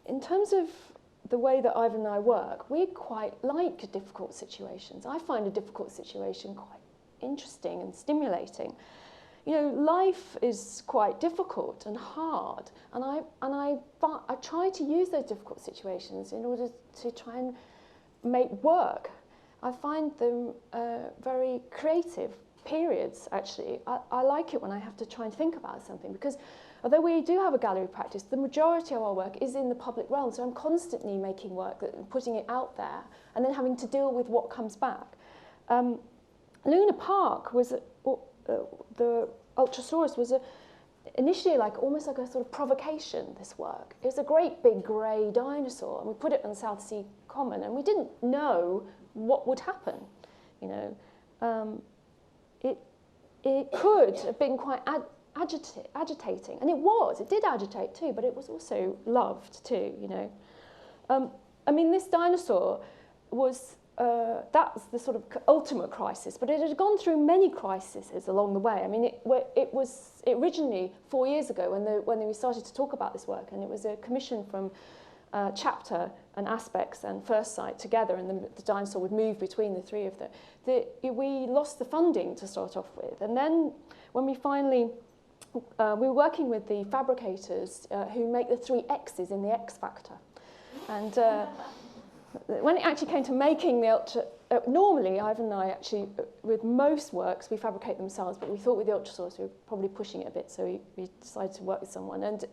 in terms of the way that Ivan and I work, we quite like difficult situations. I find a difficult situation quite interesting and stimulating. Life is quite difficult and hard, and I try to use those difficult situations in order to try and make work. I find them very creative periods, actually. I like it when I have to try and think about something, because although we do have a gallery practice, the majority of our work is in the public realm, so I'm constantly making work, putting it out there, and then having to deal with what comes back. Luna Park was, the Ultrasaurus was initially almost like a sort of provocation, this work. It was a great big grey dinosaur, and we put it on South Sea Common, and we didn't know what would happen. It could have been quite agitating, and it did agitate too, but it was also loved too, this dinosaur was, that's the sort of ultimate crisis, but it had gone through many crises along the way. It was originally 4 years ago when we started to talk about this work, and it was a commission from Chapter and Aspects and First Sight together, and the dinosaur would move between the three of them. We lost the funding to start off with, and then when we finally, we were working with the fabricators who make the 3 X's in the X Factor, and when it actually came to making the normally Ivan and I actually, with most works, we fabricate themselves, but we thought with the Ultrasaurus we were probably pushing it a bit, so we decided to work with someone. And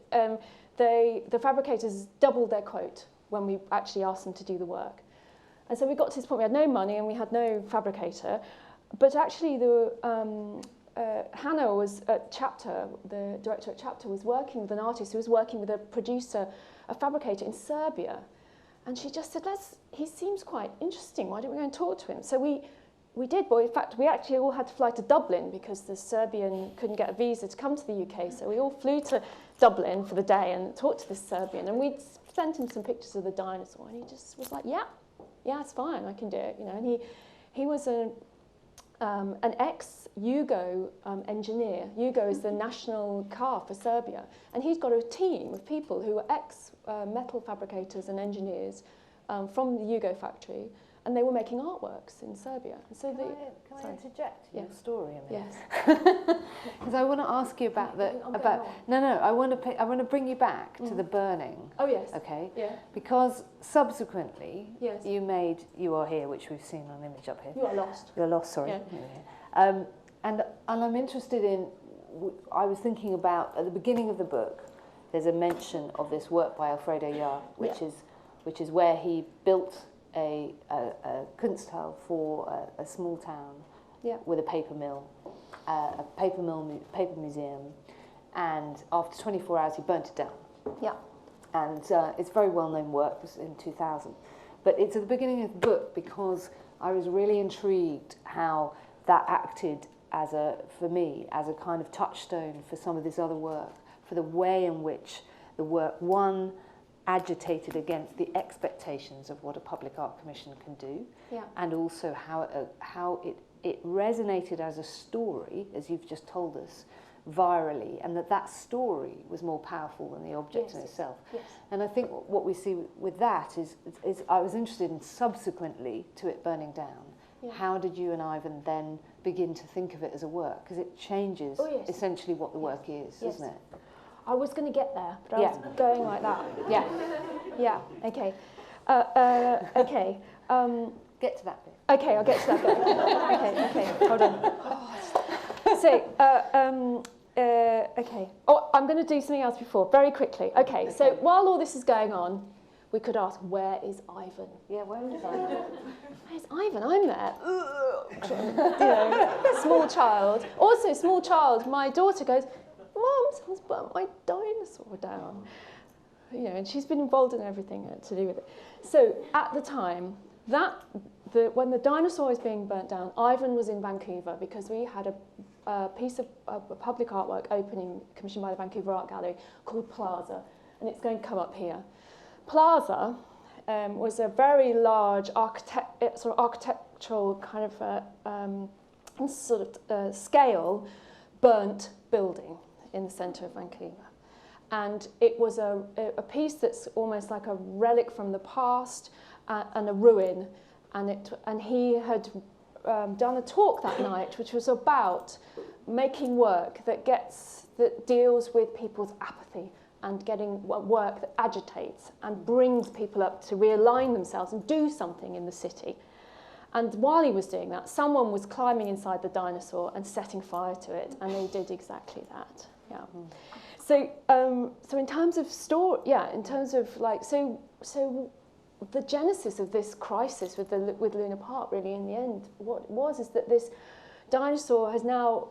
the fabricators doubled their quote when we actually asked them to do the work. And so we got to this point, we had no money and we had no fabricator, but actually Hannah was at Chapter, the director at Chapter, was working with an artist who was working with a producer, a fabricator in Serbia. And she just said, he seems quite interesting, why don't we go and talk to him? So we did, but in fact, we actually all had to fly to Dublin because the Serbian couldn't get a visa to come to the UK. So we all flew to Dublin for the day and talked to this Serbian. And we sent him some pictures of the dinosaur, and he just was like, yeah, it's fine, I can do it. And he was an ex-Yugo engineer. Yugo is the national car for Serbia. And he's got a team of people who are ex-metal fabricators and engineers from the Yugo factory. and they were making artworks in Serbia. And so Can I interject your story a minute? Yes. Because I want to ask you about I want to bring you back to the burning. Oh yes. Okay. Yeah. Because subsequently, Yes. you made You Are Here, which we've seen on an image up here. You Are Lost. You're Lost. Sorry. Yeah. And I'm interested in. I was thinking about at the beginning of the book. There's a mention of this work by Alfredo Jahr, which is where he built a Kunsthalle for a small town with a paper mill, paper museum, and after 24 hours he burnt it down. Yeah. And it's very well-known work, it was in 2000. But it's at the beginning of the book because I was really intrigued how that acted for me, as a kind of touchstone for some of this other work, for the way in which the work, one, agitated against the expectations of what a public art commission can do, and also how it resonated as a story, as you've just told us, virally, and that story was more powerful than the object in itself. Yes. And I think what we see with that is I was interested in subsequently to it burning down. Yeah. How did you and Ivan then begin to think of it as a work? Because it changes essentially what the work is, doesn't it? I was going to get there, but I was going like that. Yeah. Yeah, okay. Okay. Get to that bit. Okay, I'll get to that bit. Okay, hold on. So, okay. Oh, I'm going to do something else before, very quickly. Okay, so while all this is going on, we could ask, where is Ivan? Yeah, where is Ivan? Where's Ivan? I'm there. You know, small child. Also, small child, my daughter goes, Mum, someone's burnt my dinosaur down. You know, and she's been involved in everything to do with it. So at the time, when the dinosaur was being burnt down, Ivan was in Vancouver because we had a piece of public artwork opening commissioned by the Vancouver Art Gallery called Plaza, and it's going to come up here. Plaza was a very large architectural kind of scale burnt building in the centre of Vancouver. And it was a piece that's almost like a relic from the past and a ruin. And he had done a talk that night, which was about making work that deals with people's apathy and getting work that agitates and brings people up to realign themselves and do something in the city. And while he was doing that, someone was climbing inside the dinosaur and setting fire to it, and they did exactly that. Yeah. So in terms of the genesis of this crisis with Luna Park, really, in the end, what it was is that this dinosaur is now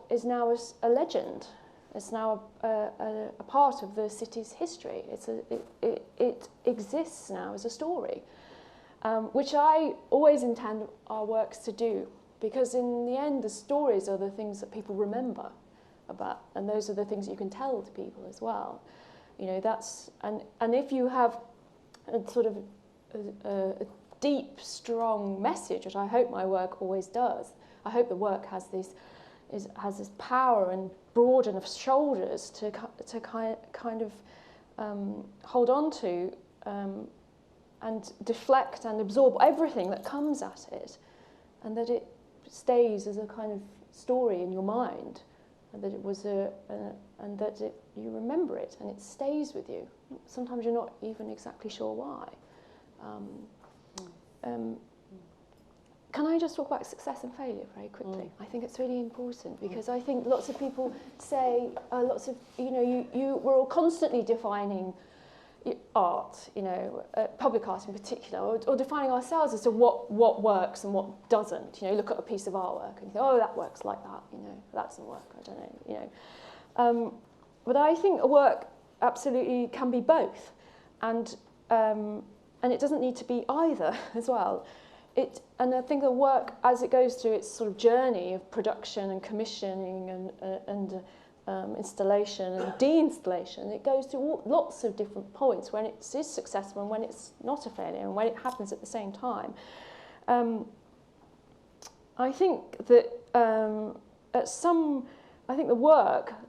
a legend. It's now a part of the city's history. It exists now as a story, which I always intend our works to do, because in the end, the stories are the things that people remember about, and those are the things you can tell to people as well. You know, and if you have a sort of a deep, strong message, which I hope my work always does. I hope the work has this power and broad enough shoulders to kind of hold on to and deflect and absorb everything that comes at it, and that it stays as a kind of story in your mind, and that it was you remember it and it stays with you. Sometimes you're not even exactly sure why. Can I just talk about success and failure very quickly? I think it's really important, because I think lots of people say, we're all constantly defining art, public art in particular, or defining ourselves as to what works and what doesn't. You know, look at a piece of artwork and you think, oh, that works like that, that doesn't work, I don't know, But I think a work absolutely can be both, and it doesn't need to be either as well. And I think the work, as it goes through its sort of journey of production and commissioning and installation and de-installation, it goes through lots of different points when it is successful and when it's not a failure and when it happens at the same time. I think that I think the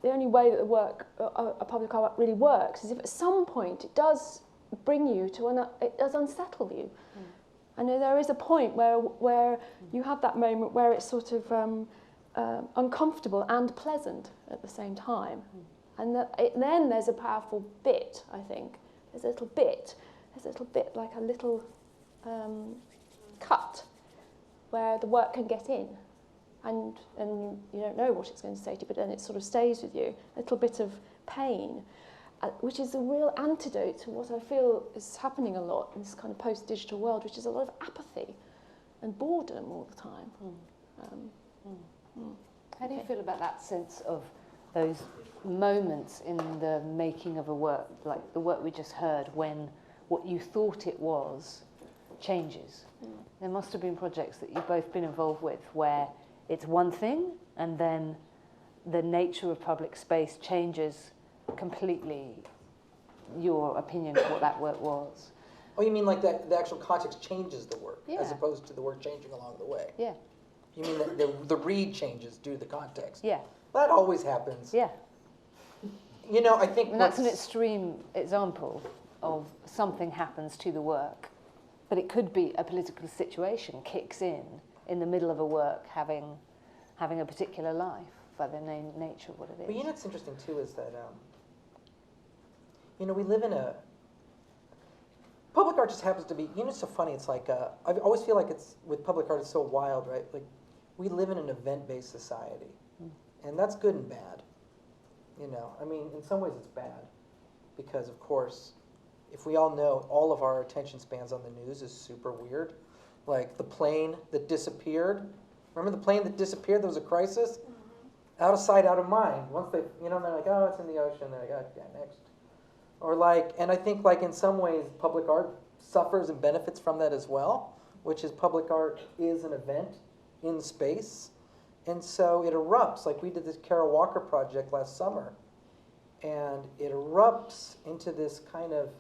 only way that the work, a public art really works, is if at some point it does bring you to it does unsettle you. And there is a point where you have that moment where it's sort of uncomfortable and pleasant at the same time. And then there's a powerful bit, I think. There's a little bit like a little cut where the work can get in. And you don't know what it's going to say to you, but then it sort of stays with you. A little bit of pain, which is a real antidote to what I feel is happening a lot in this kind of post-digital world, which is a lot of apathy and boredom all the time. How do you feel about that sense of those moments in the making of a work, like the work we just heard, when what you thought it was changes? There must have been projects that you've both been involved with where it's one thing and then the nature of public space changes completely your opinion of what that work was. Oh, you mean like that the actual context changes the work, Yeah. as opposed to the work changing along the way? Yeah. You mean that the read changes due to the context? Yeah. That always happens. Yeah. You know, I think And that's an extreme example of something happens to the work, but it could be a political situation kicks in the middle of a work having a particular life by the nature of what it is. But you know what's interesting too is that, you know, we live in a, public art just happens to be, you know, it's so funny, it's like, I always feel like it's, with public art, it's so wild, right? Like, we live in an event-based society, and that's good and bad. You know, I mean, in some ways it's bad, because of course, if we all know, all of our attention spans on the news is super weird. Like the plane that disappeared. Remember the plane that disappeared? There was a crisis. Out of sight, out of mind. Once they, you know, they're like, oh, it's in the ocean. They're like, oh, yeah, next. Or like, and I think like in some ways, public art suffers and benefits from that as well, which is public art is an event in space. And so it erupts, like we did this Carol Walker project last summer, and it erupts into this kind of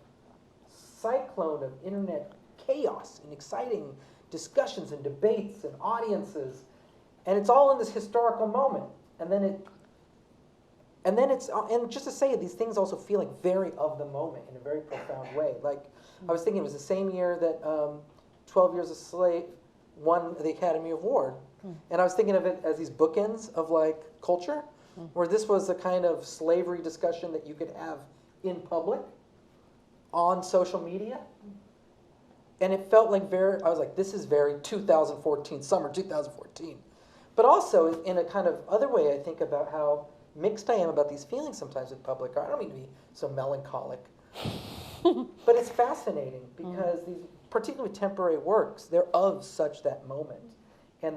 cyclone of internet chaos and exciting discussions and debates and audiences, and it's all in this historical moment. And just to say it, these things also feel like very of the moment in a very profound way. Like, I was thinking it was the same year that 12 Years a Slave won the Academy Award. And I was thinking of it as these bookends of like culture, where this was a kind of slavery discussion that you could have in public, on social media. And it felt like I was like, this is very 2014, summer 2014. But also in a kind of other way, I think about how mixed I am about these feelings sometimes with public art. I don't mean to be so melancholic, but it's fascinating because these, particularly temporary works, they're of such that moment. And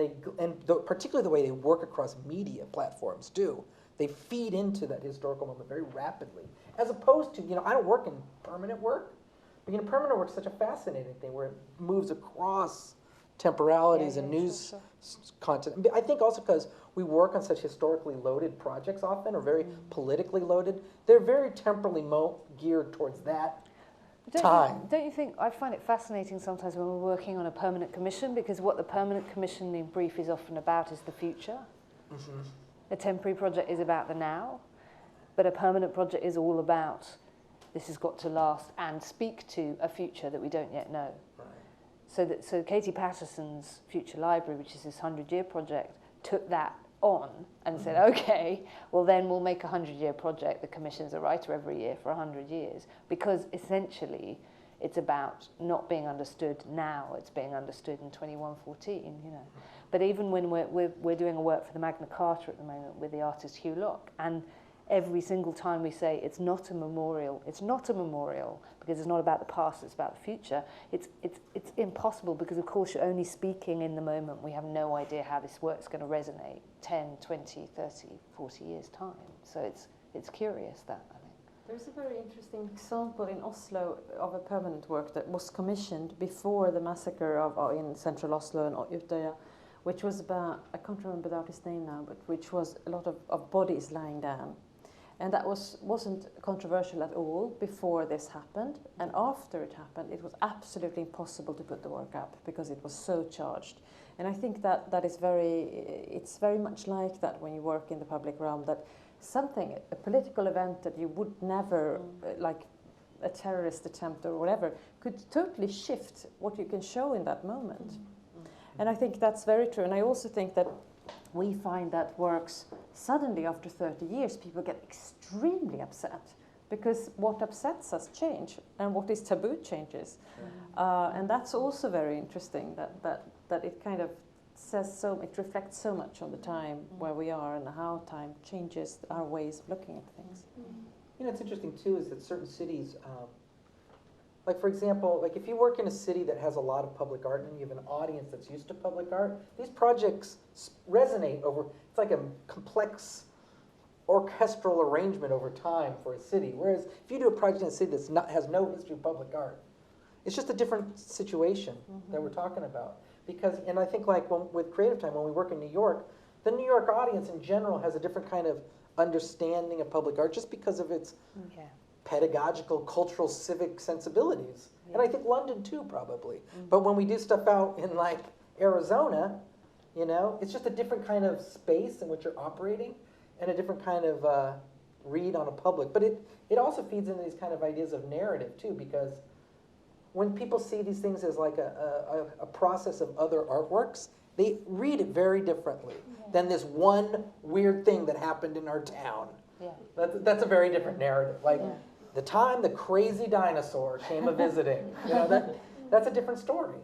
particularly the way they work across media platforms too. They feed into that historical moment very rapidly. As opposed to, you know, I don't work in permanent work, but you know, permanent work is such a fascinating thing where it moves across temporalities and news content. I think also because we work on such historically loaded projects often, or very politically loaded, they're very temporally geared towards that time. Don't you think, I find it fascinating sometimes when we're working on a permanent commission, because what the permanent commissioning brief is often about is the future. A temporary project is about the now, but a permanent project is all about this has got to last and speak to a future that we don't yet know. Right. So Katie Patterson's Future Library, which is this 100-year project, took that on and said, okay, well then we'll make a 100-year project that commissions a writer every year for 100 years, because essentially it's about not being understood now, it's being understood in 2114, you know. But even when we're doing a work for the Magna Carta at the moment with the artist Hugh Locke, and every single time we say it's not a memorial because it's not about the past, it's about the future, it's impossible, because of course you're only speaking in the moment. We have no idea how this work's going to resonate 10, 20, 30, 40 years' time. So it's curious, that, I think. There's a very interesting example in Oslo of a permanent work that was commissioned before the massacre in central Oslo and Utøya, which was about, I can't remember the artist's name now, but which was a lot of bodies lying down. And that wasn't controversial at all before this happened. And after it happened, it was absolutely impossible to put the work up because it was so charged. And I think that is it's very much like that when you work in the public realm, that a political event that you would never a terrorist attempt or whatever could totally shift what you can show in that moment. And I think that's very true. And I also think that we find that works suddenly after 30 years, people get extremely upset because what upsets us change and what is taboo changes. And that's also very interesting that it kind of it reflects so much on the time where we are and how time changes our ways of looking at things. You know, it's interesting too is that certain cities, like for example, like if you work in a city that has a lot of public art and you have an audience that's used to public art, these projects resonate over, it's like a complex orchestral arrangement over time for a city. Whereas if you do a project in a city that has no history of public art, it's just a different situation that we're talking about. Because, and I think like with Creative Time, when we work in New York, the New York audience in general has a different kind of understanding of public art just because of its pedagogical, cultural, civic sensibilities. And I think London too, probably. But when we do stuff out in like Arizona, you know, it's just a different kind of space in which you're operating and a different kind of read on a public. But it also feeds into these kind of ideas of narrative too, because when people see these things as like a process of other artworks, they read it very differently than this one weird thing that happened in our town. That's a very different narrative. Like the time the crazy dinosaur came a-visiting. You know, that's a different story.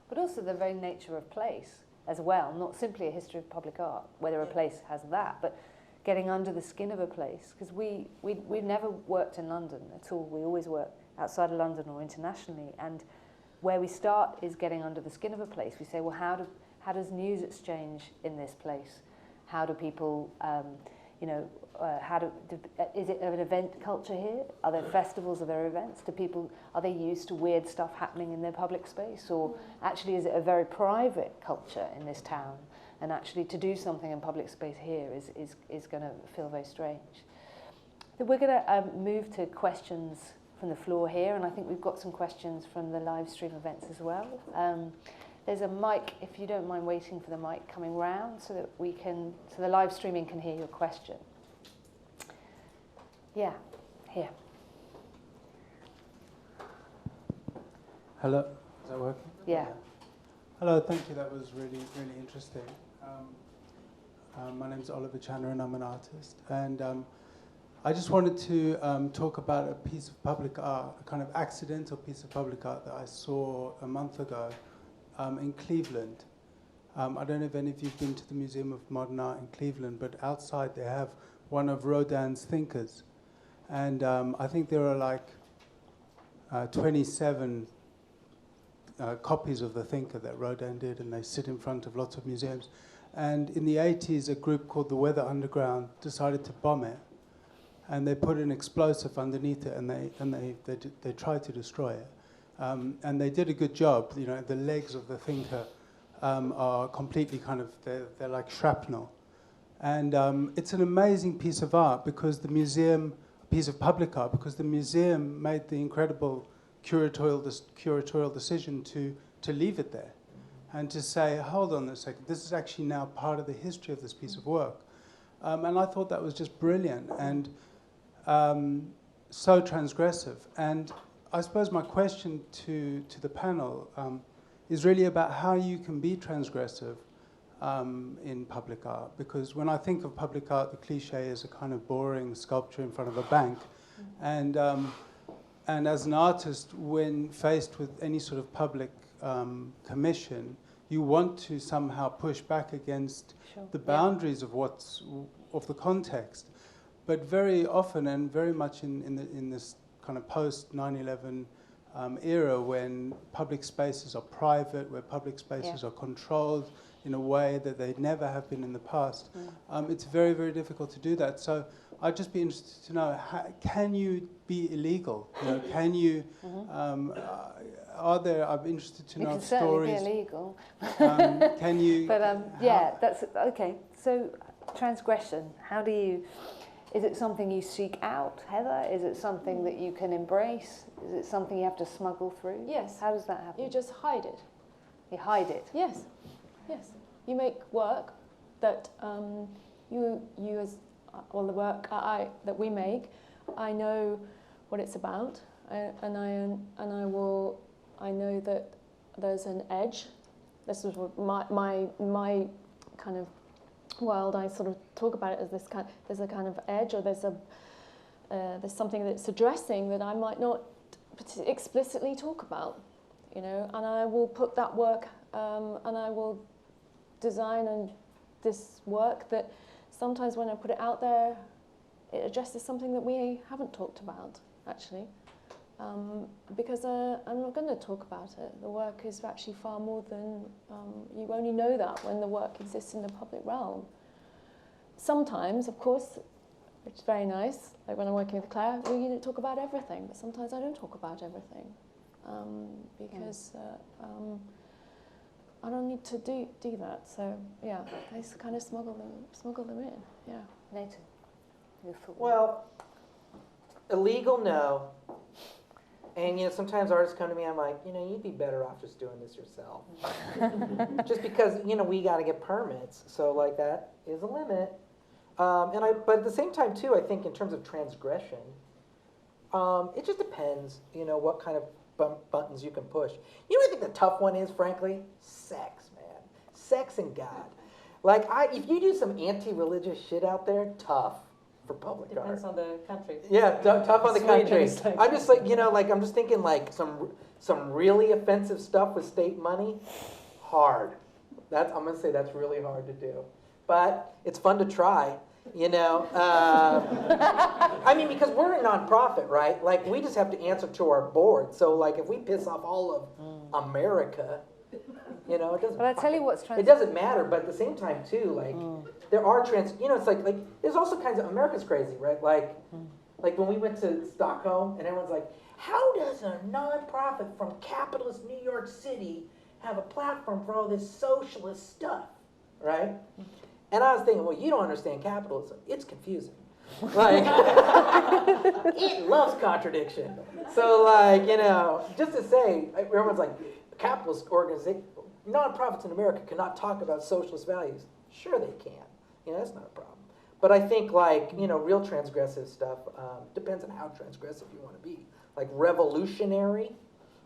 But also the very nature of place as well, not simply a history of public art, whether a place has that, but getting under the skin of a place. Because we've never worked in London at all. We always work outside of London or internationally, and where we start is getting under the skin of a place. We say, well, how does news exchange in this place? How do people, is it an event culture here? Are there festivals? Are there events? Are they used to weird stuff happening in their public space? Or actually is it a very private culture in this town? And actually to do something in public space here is going to feel very strange. We're going to move to questions from the floor here, and I think we've got some questions from the live stream events as well. There's a mic, if you don't mind waiting for the mic coming round so that so the live streaming can hear your question. Yeah, here. Hello, is that working? Yeah. Hello, thank you, that was really, really interesting. My name's Oliver Channer and I'm an artist. And I just wanted to talk about a piece of public art, a kind of accidental piece of public art that I saw a month ago in Cleveland. I don't know if any of you've been to the Museum of Modern Art in Cleveland, but outside they have one of Rodin's thinkers. And I think there are like 27 copies of the Thinker that Rodin did, and they sit in front of lots of museums. And in the 80s, a group called the Weather Underground decided to bomb it. And they put an explosive underneath it, and they tried to destroy it. And they did a good job. You know, the legs of the Thinker are completely kind of, they're like shrapnel. And it's an amazing piece of art because the museum, piece of public art, because the museum made the incredible curatorial decision to leave it there and to say, hold on a second, this is actually now part of the history of this piece of work. And I thought that was just brilliant and so transgressive. And I suppose my question to the panel is really about how you can be transgressive in public art. Because when I think of public art, the cliche is a kind of boring sculpture in front of a bank. And as an artist, when faced with any sort of public commission, you want to somehow push back against the boundaries of the context. But very often, and very much in this kind of post 9/11 era, when public spaces are private, where public spaces are controlled in a way that they never have been in the past, it's very, very difficult to do that. So I'd just be interested to know, can you be illegal? You know, can you? I'm interested to know stories. You can certainly be illegal. Can you? But yeah, that's okay. So transgression. How do you? Is it something you seek out, Heather? Is it something that you can embrace? Is it something you have to smuggle through? Yes. How does that happen? You just hide it. You hide it? Yes. Yes. You make work that you as, well, the work that we make, I know what it's about, I know that there's an edge. This is what my kind of world. I sort of talk about it as this kind. There's a kind of edge, or there's something that's addressing that I might not explicitly talk about, you know. And I will put that work, and I will design this work that sometimes when I put it out there, it addresses something that we haven't talked about, actually. Because I'm not going to talk about it. The work is actually far more than, you only know that when the work exists in the public realm. Sometimes, of course, which is very nice, like when I'm working with Claire, we talk about everything, but sometimes I don't talk about everything. Because I don't need to do that. So, yeah, I kind of smuggle them in, yeah. Nato, your thought? Well, illegal, no. And, you know, sometimes artists come to me, I'm like, you know, you'd be better off just doing this yourself. Just because, you know, we got to get permits. So, like, that is a limit. But at the same time, too, I think in terms of transgression, it just depends, you know, what kind of buttons you can push. You know what I think the tough one is, frankly? Sex, man. Sex and God. Like, if you do some anti-religious shit out there, tough. For public art. Depends on the country. Yeah, tough on the country. I'm just like, you know, like I'm just thinking like some really offensive stuff with state money, hard. I'm gonna say that's really hard to do, but it's fun to try. You know, I mean, because we're a nonprofit, right? Like we just have to answer to our board. So like if we piss off all of America, you know, it doesn't. But I tell you what's it doesn't matter. But at the same time, too, like there are you know, it's like there's also kinds of America's crazy, right? Like when we went to Stockholm, and everyone's like, how does a nonprofit from capitalist New York City have a platform for all this socialist stuff, right? And I was thinking, well, you don't understand capitalism. It's confusing. Like it loves contradiction. So like, you know, just to say, everyone's like, capitalist organization, nonprofits in America cannot talk about socialist values. Sure they can. You know, that's not a problem. But I think like, you know, real transgressive stuff, depends on how transgressive you want to be. Like revolutionary,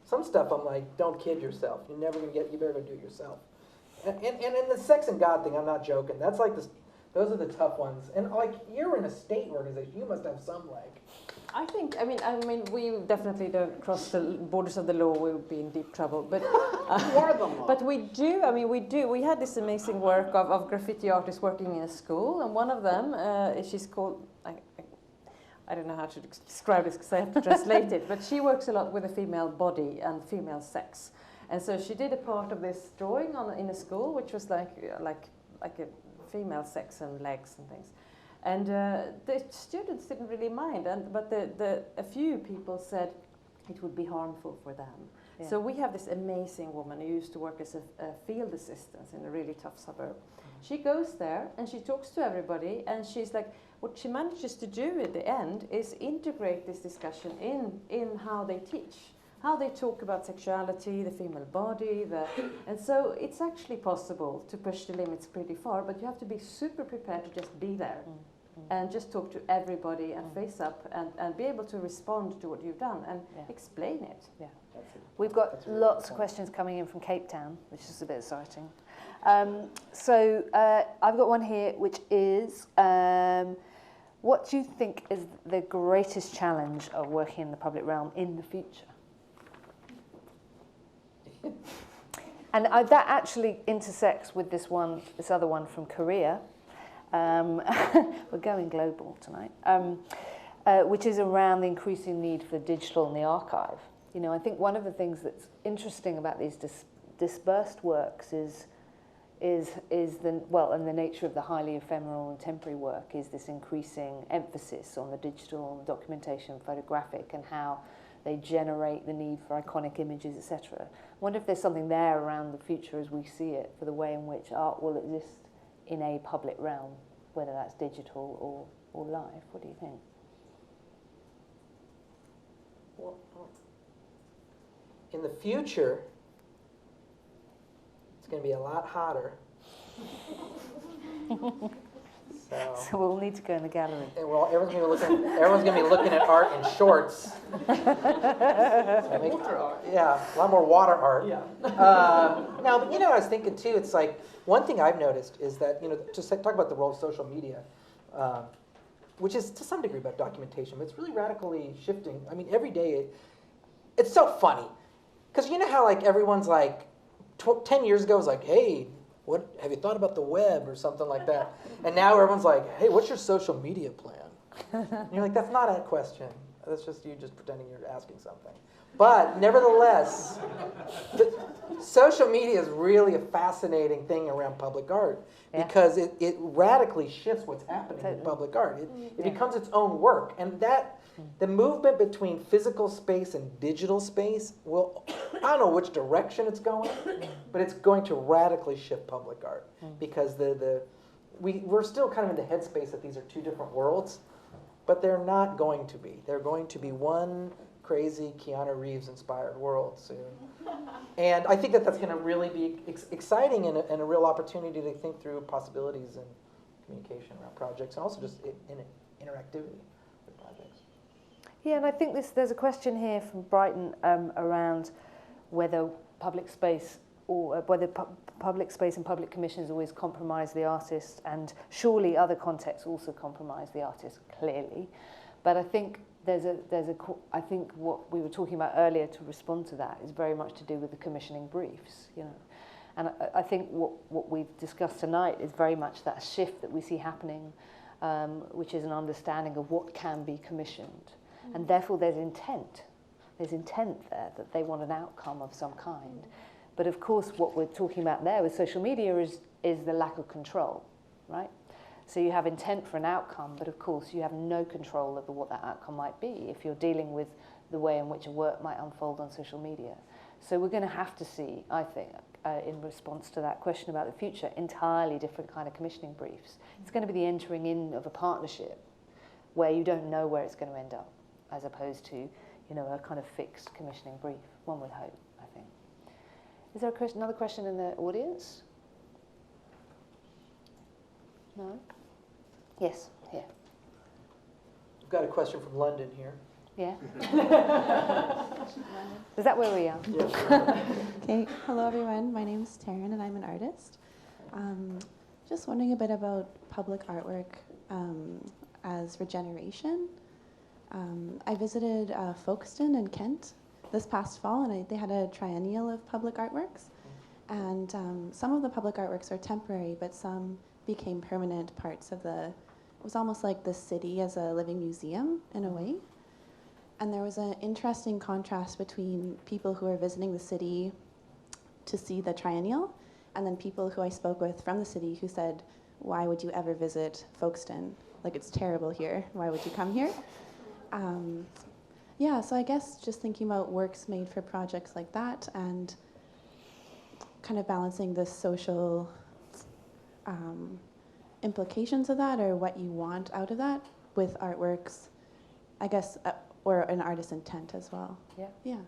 some stuff I'm like, don't kid yourself. You're never going to you better go do it yourself. And in the sex and God thing, I'm not joking. That's like those are the tough ones. And like, you're in a state organization, you must have some like. I mean, we definitely don't cross the borders of the law. We would be in deep trouble. But but we do. I mean, we had this amazing work of graffiti artists working in a school, and one of them, she's called. I don't know how to describe this because I have to translate it. But she works a lot with the female body and female sex, and so she did a part of this drawing in a school, which was like a female sex and legs and things. And the students didn't really mind, but a few people said it would be harmful for them. Yeah. So we have this amazing woman who used to work as a field assistant in a really tough suburb. She goes there and she talks to everybody, and she's like, what she manages to do at the end is integrate this discussion in how they teach, how they talk about sexuality, the female body, and so it's actually possible to push the limits pretty far, but you have to be super prepared to just be there. And just talk to everybody and face up and be able to respond to what you've done and explain it. Yeah. We've got lots of questions coming in from Cape Town, which is a bit exciting. So I've got one here, which is, what do you think is the greatest challenge of working in the public realm in the future? And that actually intersects with this other one from Korea. We're going global tonight, which is around the increasing need for digital and the archive. You know, I think one of the things that's interesting about these dispersed works is the nature of the highly ephemeral and temporary work is this increasing emphasis on the digital documentation, photographic, and how they generate the need for iconic images, etc. I wonder if there's something there around the future as we see it for the way in which art will exist in a public realm, whether that's digital or live. What do you think? Well, in the future, it's going to be a lot hotter. So we'll need to go in the gallery. And well, everyone's gonna be looking at art in shorts. Water art. Yeah, a lot more water art. Yeah. Now, but I was thinking too. It's like one thing I've noticed is that just talk about the role of social media, which is to some degree about documentation, but it's really radically shifting. I mean, every day it's so funny because you know how like everyone's like 10 years ago was like, hey, what have you thought about the web or something like that? And now everyone's like, hey, what's your social media plan? And you're like, that's not a question. That's just you just pretending you're asking something. But nevertheless, social media is really a fascinating thing around public art because it radically shifts what's happening in public art. It becomes its own work. And the movement between physical space and digital space will, I don't know which direction it's going, but it's going to radically shift public art because we're still kind of in the headspace that these are two different worlds, but they're not going to be. They're going to be one crazy Keanu Reeves inspired world soon. And I think that's going to really be exciting and a real opportunity to think through possibilities and communication around projects and also just in interactivity with projects. Yeah, and I think there's a question here from Brighton around whether public space or whether public space and public commissions always compromise the artist, and surely other contexts also compromise the artist, clearly. But I think I think what we were talking about earlier to respond to that is very much to do with the commissioning briefs, And I think what we've discussed tonight is very much that shift that we see happening, which is an understanding of what can be commissioned. And therefore there's intent. There's intent there that they want an outcome of some kind. But of course what we're talking about there with social media is the lack of control, right? So you have intent for an outcome, but of course you have no control over what that outcome might be if you're dealing with the way in which a work might unfold on social media. So we're going to have to see, I think, in response to that question about the future, entirely different kind of commissioning briefs. It's going to be the entering in of a partnership where you don't know where it's going to end up, as opposed to, a kind of fixed commissioning brief. One would hope, I think. Is there another question in the audience? No? Yes, here. I've got a question from London here. Yeah? Is that where we are? Yeah. Okay, hello everyone. My name is Taryn and I'm an artist. Just wondering a bit about public artwork as regeneration. I visited Folkestone in Kent this past fall, and they had a triennial of public artworks. And some of the public artworks are temporary, but some became permanent parts of it was almost like the city as a living museum in a way. And there was an interesting contrast between people who are visiting the city to see the triennial, and then people who I spoke with from the city who said, why would you ever visit Folkestone? Like, it's terrible here. Why would you come here? Yeah, so I guess just thinking about works made for projects like that and kind of balancing the social implications of that, or what you want out of that with artworks, I guess, or an artist's intent as well. Yeah. Yeah.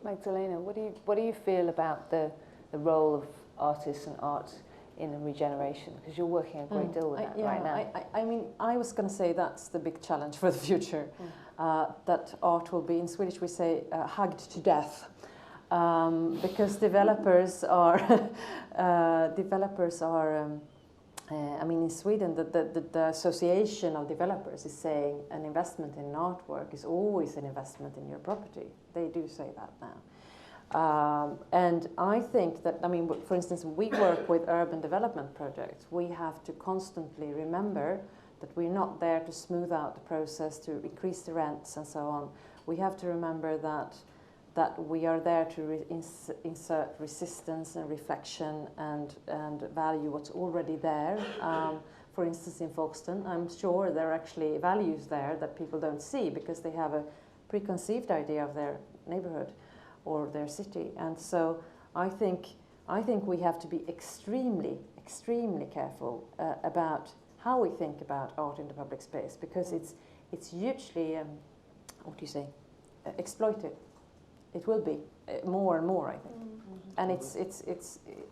Magdalena, what do you feel about the role of artists and art in the regeneration? Because you're working a great deal with that right now. I mean, I was going to say that's the big challenge for the future. That art will be, in Swedish we say, hugged to death. Because developers are, I mean, in Sweden, the association of developers is saying an investment in artwork is always an investment in your property. They do say that now. And I think that, I mean, for instance, we work with urban development projects. We have to constantly remember that we're not there to smooth out the process, to increase the rents and so on. We have to remember that we are there to insert resistance and reflection and value what's already there. For instance, in Folkestone, I'm sure there are actually values there that people don't see because they have a preconceived idea of their neighborhood or their city. And so I think we have to be extremely, extremely careful about how we think about art in the public space, because it's hugely, what do you say, exploited. It will be more and more, I think. And it's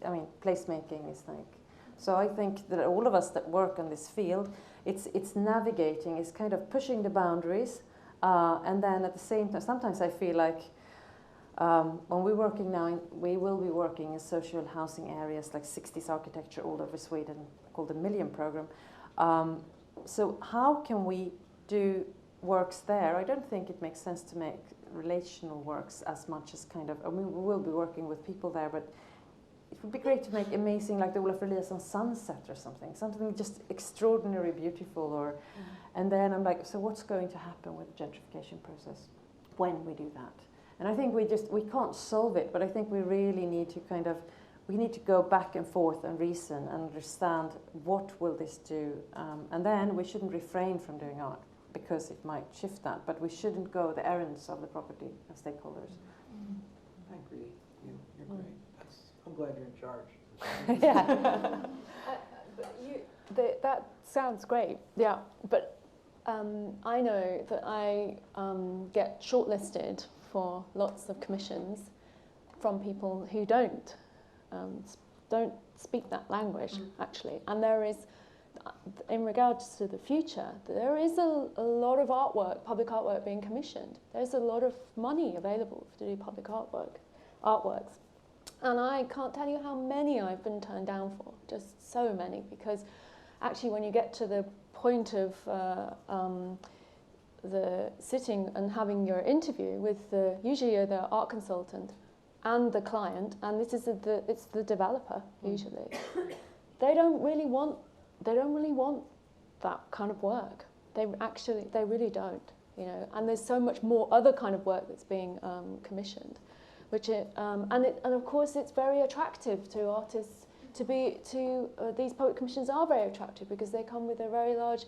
I mean, placemaking is like So I think that all of us that work on this field, it's navigating, it's kind of pushing the boundaries, and then at the same time, sometimes I feel like when we're working now, we will be working in social housing areas like 60s architecture all over Sweden, called the Million Program. So how can we do works there? I don't think it makes sense to make relational works as much as kind of, I mean, we will be working with people there, but it would be great to make amazing, like the Olof Eliasson sunset or something just extraordinarily beautiful. Or, and then I'm like, so what's going to happen with the gentrification process when we do that? And I think we can't solve it, but I think we really need to we need to go back and forth and reason and understand what will this do, and then we shouldn't refrain from doing art because it might shift that, but we shouldn't go the errands of the property and stakeholders. I agree. You're great. I'm glad you're in charge. Yeah. That sounds great. Yeah, but I know that I get shortlisted for lots of commissions from people who don't speak that language, actually. And there is, in regards to the future, there is a lot of artwork, public artwork being commissioned. There's a lot of money available to do public artworks. And I can't tell you how many I've been turned down for, just so many, because actually when you get to the point of the sitting and having your interview with usually the art consultant and the client, and it's the developer usually, they don't really want that kind of work. They really don't, you know. And there's so much more other kind of work that's being commissioned, which and of course it's very attractive to artists these public commissions are very attractive because they come with a very large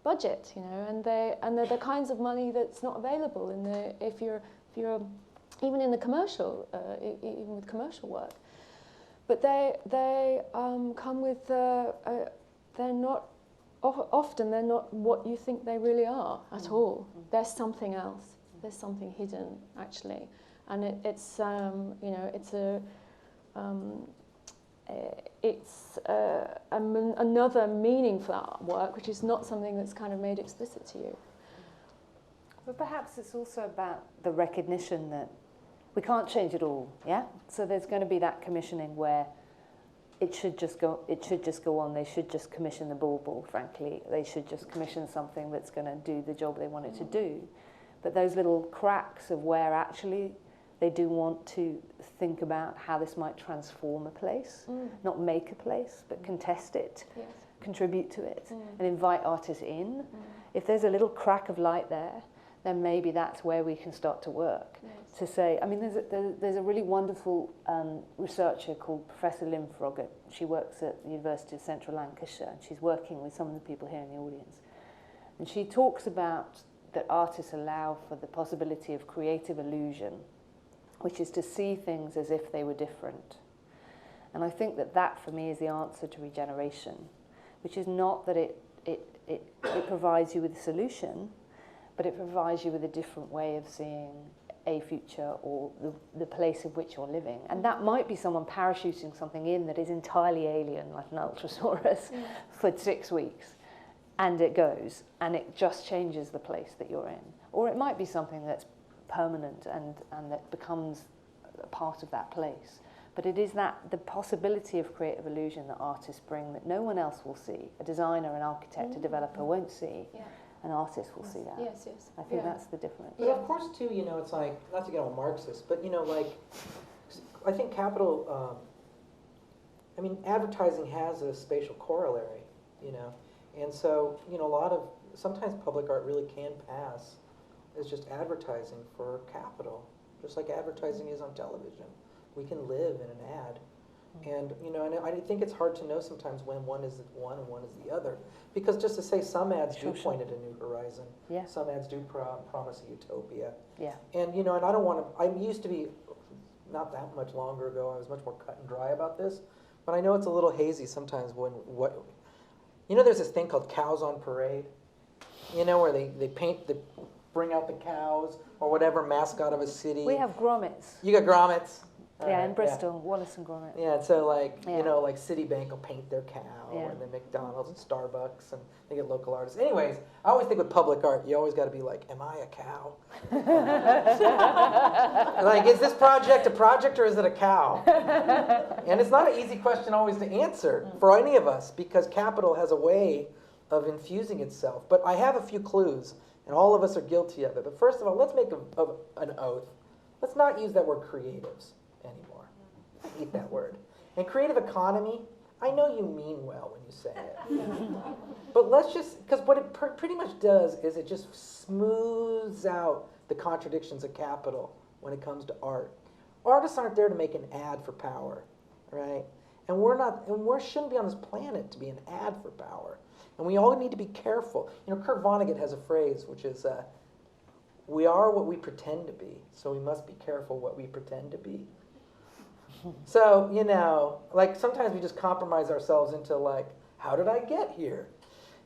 budget, you know, and they're the kinds of money that's not available if you're even in the commercial even with commercial work. But they come with they're not often they're not what you think they really are at all. There's something else. There's something hidden actually, and it's you know, it's another meaning for that work, which is not something that's kind of made explicit to you. But perhaps it's also about the recognition that we can't change it all, yeah? So there's going to be that commissioning where it should just go on. They should just commission the bulbul, frankly. They should just commission something that's going to do the job they want it to do. But those little cracks of where actually they do want to think about how this might transform a place, not make a place, but contest it, Yes. contribute to it, and invite artists in. If there's a little crack of light there, then maybe that's where we can start to work. Yes. To say, I mean, there's a really wonderful researcher called Professor Lynn Froggatt. She works at the University of Central Lancashire, and she's working with some of the people here in the audience. And she talks about that artists allow for the possibility of creative illusion, which is to see things as if they were different. And I think that for me is the answer to regeneration, which is not that it provides you with a solution, but it provides you with a different way of seeing a future or the place of which you're living. And that might be someone parachuting something in that is entirely alien, like an Ultrasaurus, for 6 weeks, and it goes, and it just changes the place that you're in. Or it might be something that's permanent and that becomes a part of that place. But it is the possibility of creative illusion that artists bring that no one else will see. A designer, an architect, a developer won't see. Yeah. An artist will see that. Yes, yes. I think that's the difference. But of course, too, you know, it's like, not to get all Marxist, but, you know, like, I think capital, I mean, advertising has a spatial corollary, you know, and so, you know, sometimes public art really can pass as just advertising for capital, just like advertising is on television. We can live in an ad. And, you know, and I think it's hard to know sometimes when one is one and one is the other. Because just to say some ads do point at a new horizon. Yeah. Some ads do promise a utopia. Yeah. And, you know, and I don't want to, I used to be, not that much longer ago, I was much more cut and dry about this. But I know it's a little hazy sometimes you know, there's this thing called Cows on Parade. You know, where they bring out the cows or whatever mascot of a city. We have grommets. You got grommets. Yeah, in Bristol, Wallace and Gromit. Yeah, so like, Yeah. you know, like Citibank will paint their cow, Yeah. and then McDonald's and Starbucks, and they get local artists. Anyways, I always think with public art, you always got to be like, am I a cow? Like, is this project a project or is it a cow? And it's not an easy question always to answer for any of us, because capital has a way of infusing itself. But I have a few clues, and all of us are guilty of it. But first of all, let's make an oath. Let's not use that word creatives anymore. I hate that word. And creative economy, I know you mean well when you say it. But let's just, because what it pretty much does is it just smooths out the contradictions of capital when it comes to art. Artists aren't there to make an ad for power, right? And we shouldn't be on this planet to be an ad for power. And we all need to be careful. You know, Kurt Vonnegut has a phrase, which is, we are what we pretend to be, so we must be careful what we pretend to be. So, you know, like sometimes we just compromise ourselves into like, how did I get here?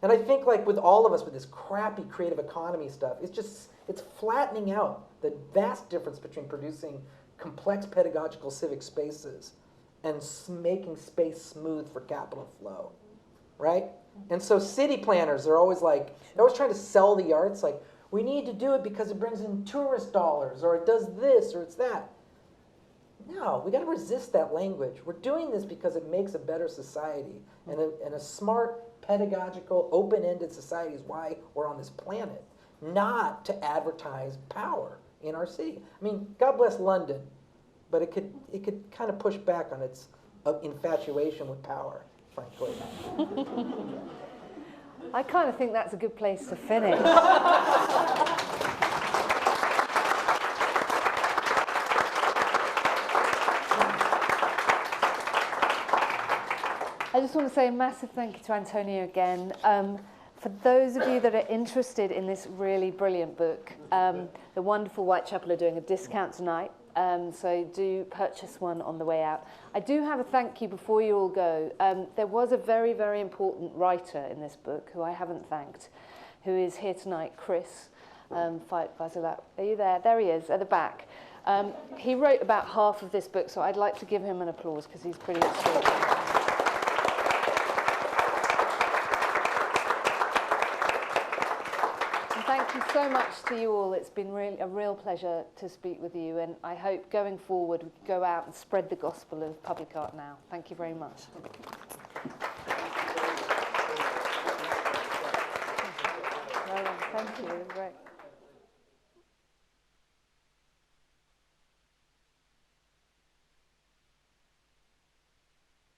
And I think like with all of us with this crappy creative economy stuff, it's flattening out the vast difference between producing complex pedagogical civic spaces and making space smooth for capital flow, right? And so city planners are always like, they're always trying to sell the arts, like, we need to do it because it brings in tourist dollars, or it does this, or it's that. No, we got to resist that language. We're doing this because it makes a better society. And a smart, pedagogical, open-ended society is why we're on this planet, not to advertise power in our city. I mean, God bless London, but it could kind of push back on its infatuation with power, frankly. I kind of think that's a good place to finish. I just want to say a massive thank you to Antonia again. For those of you that are interested in this really brilliant book, the wonderful Whitechapel are doing a discount tonight, so do purchase one on the way out. I do have a thank you before you all go. There was a very, very important writer in this book who I haven't thanked, who is here tonight, Chris Vasilak. Are you there? There he is, at the back. He wrote about half of this book, so I'd like to give him an applause because he's pretty extraordinary. Thank you so much to you all. It's been really a real pleasure to speak with you, and I hope going forward we can go out and spread the gospel of public art now. Thank you very much.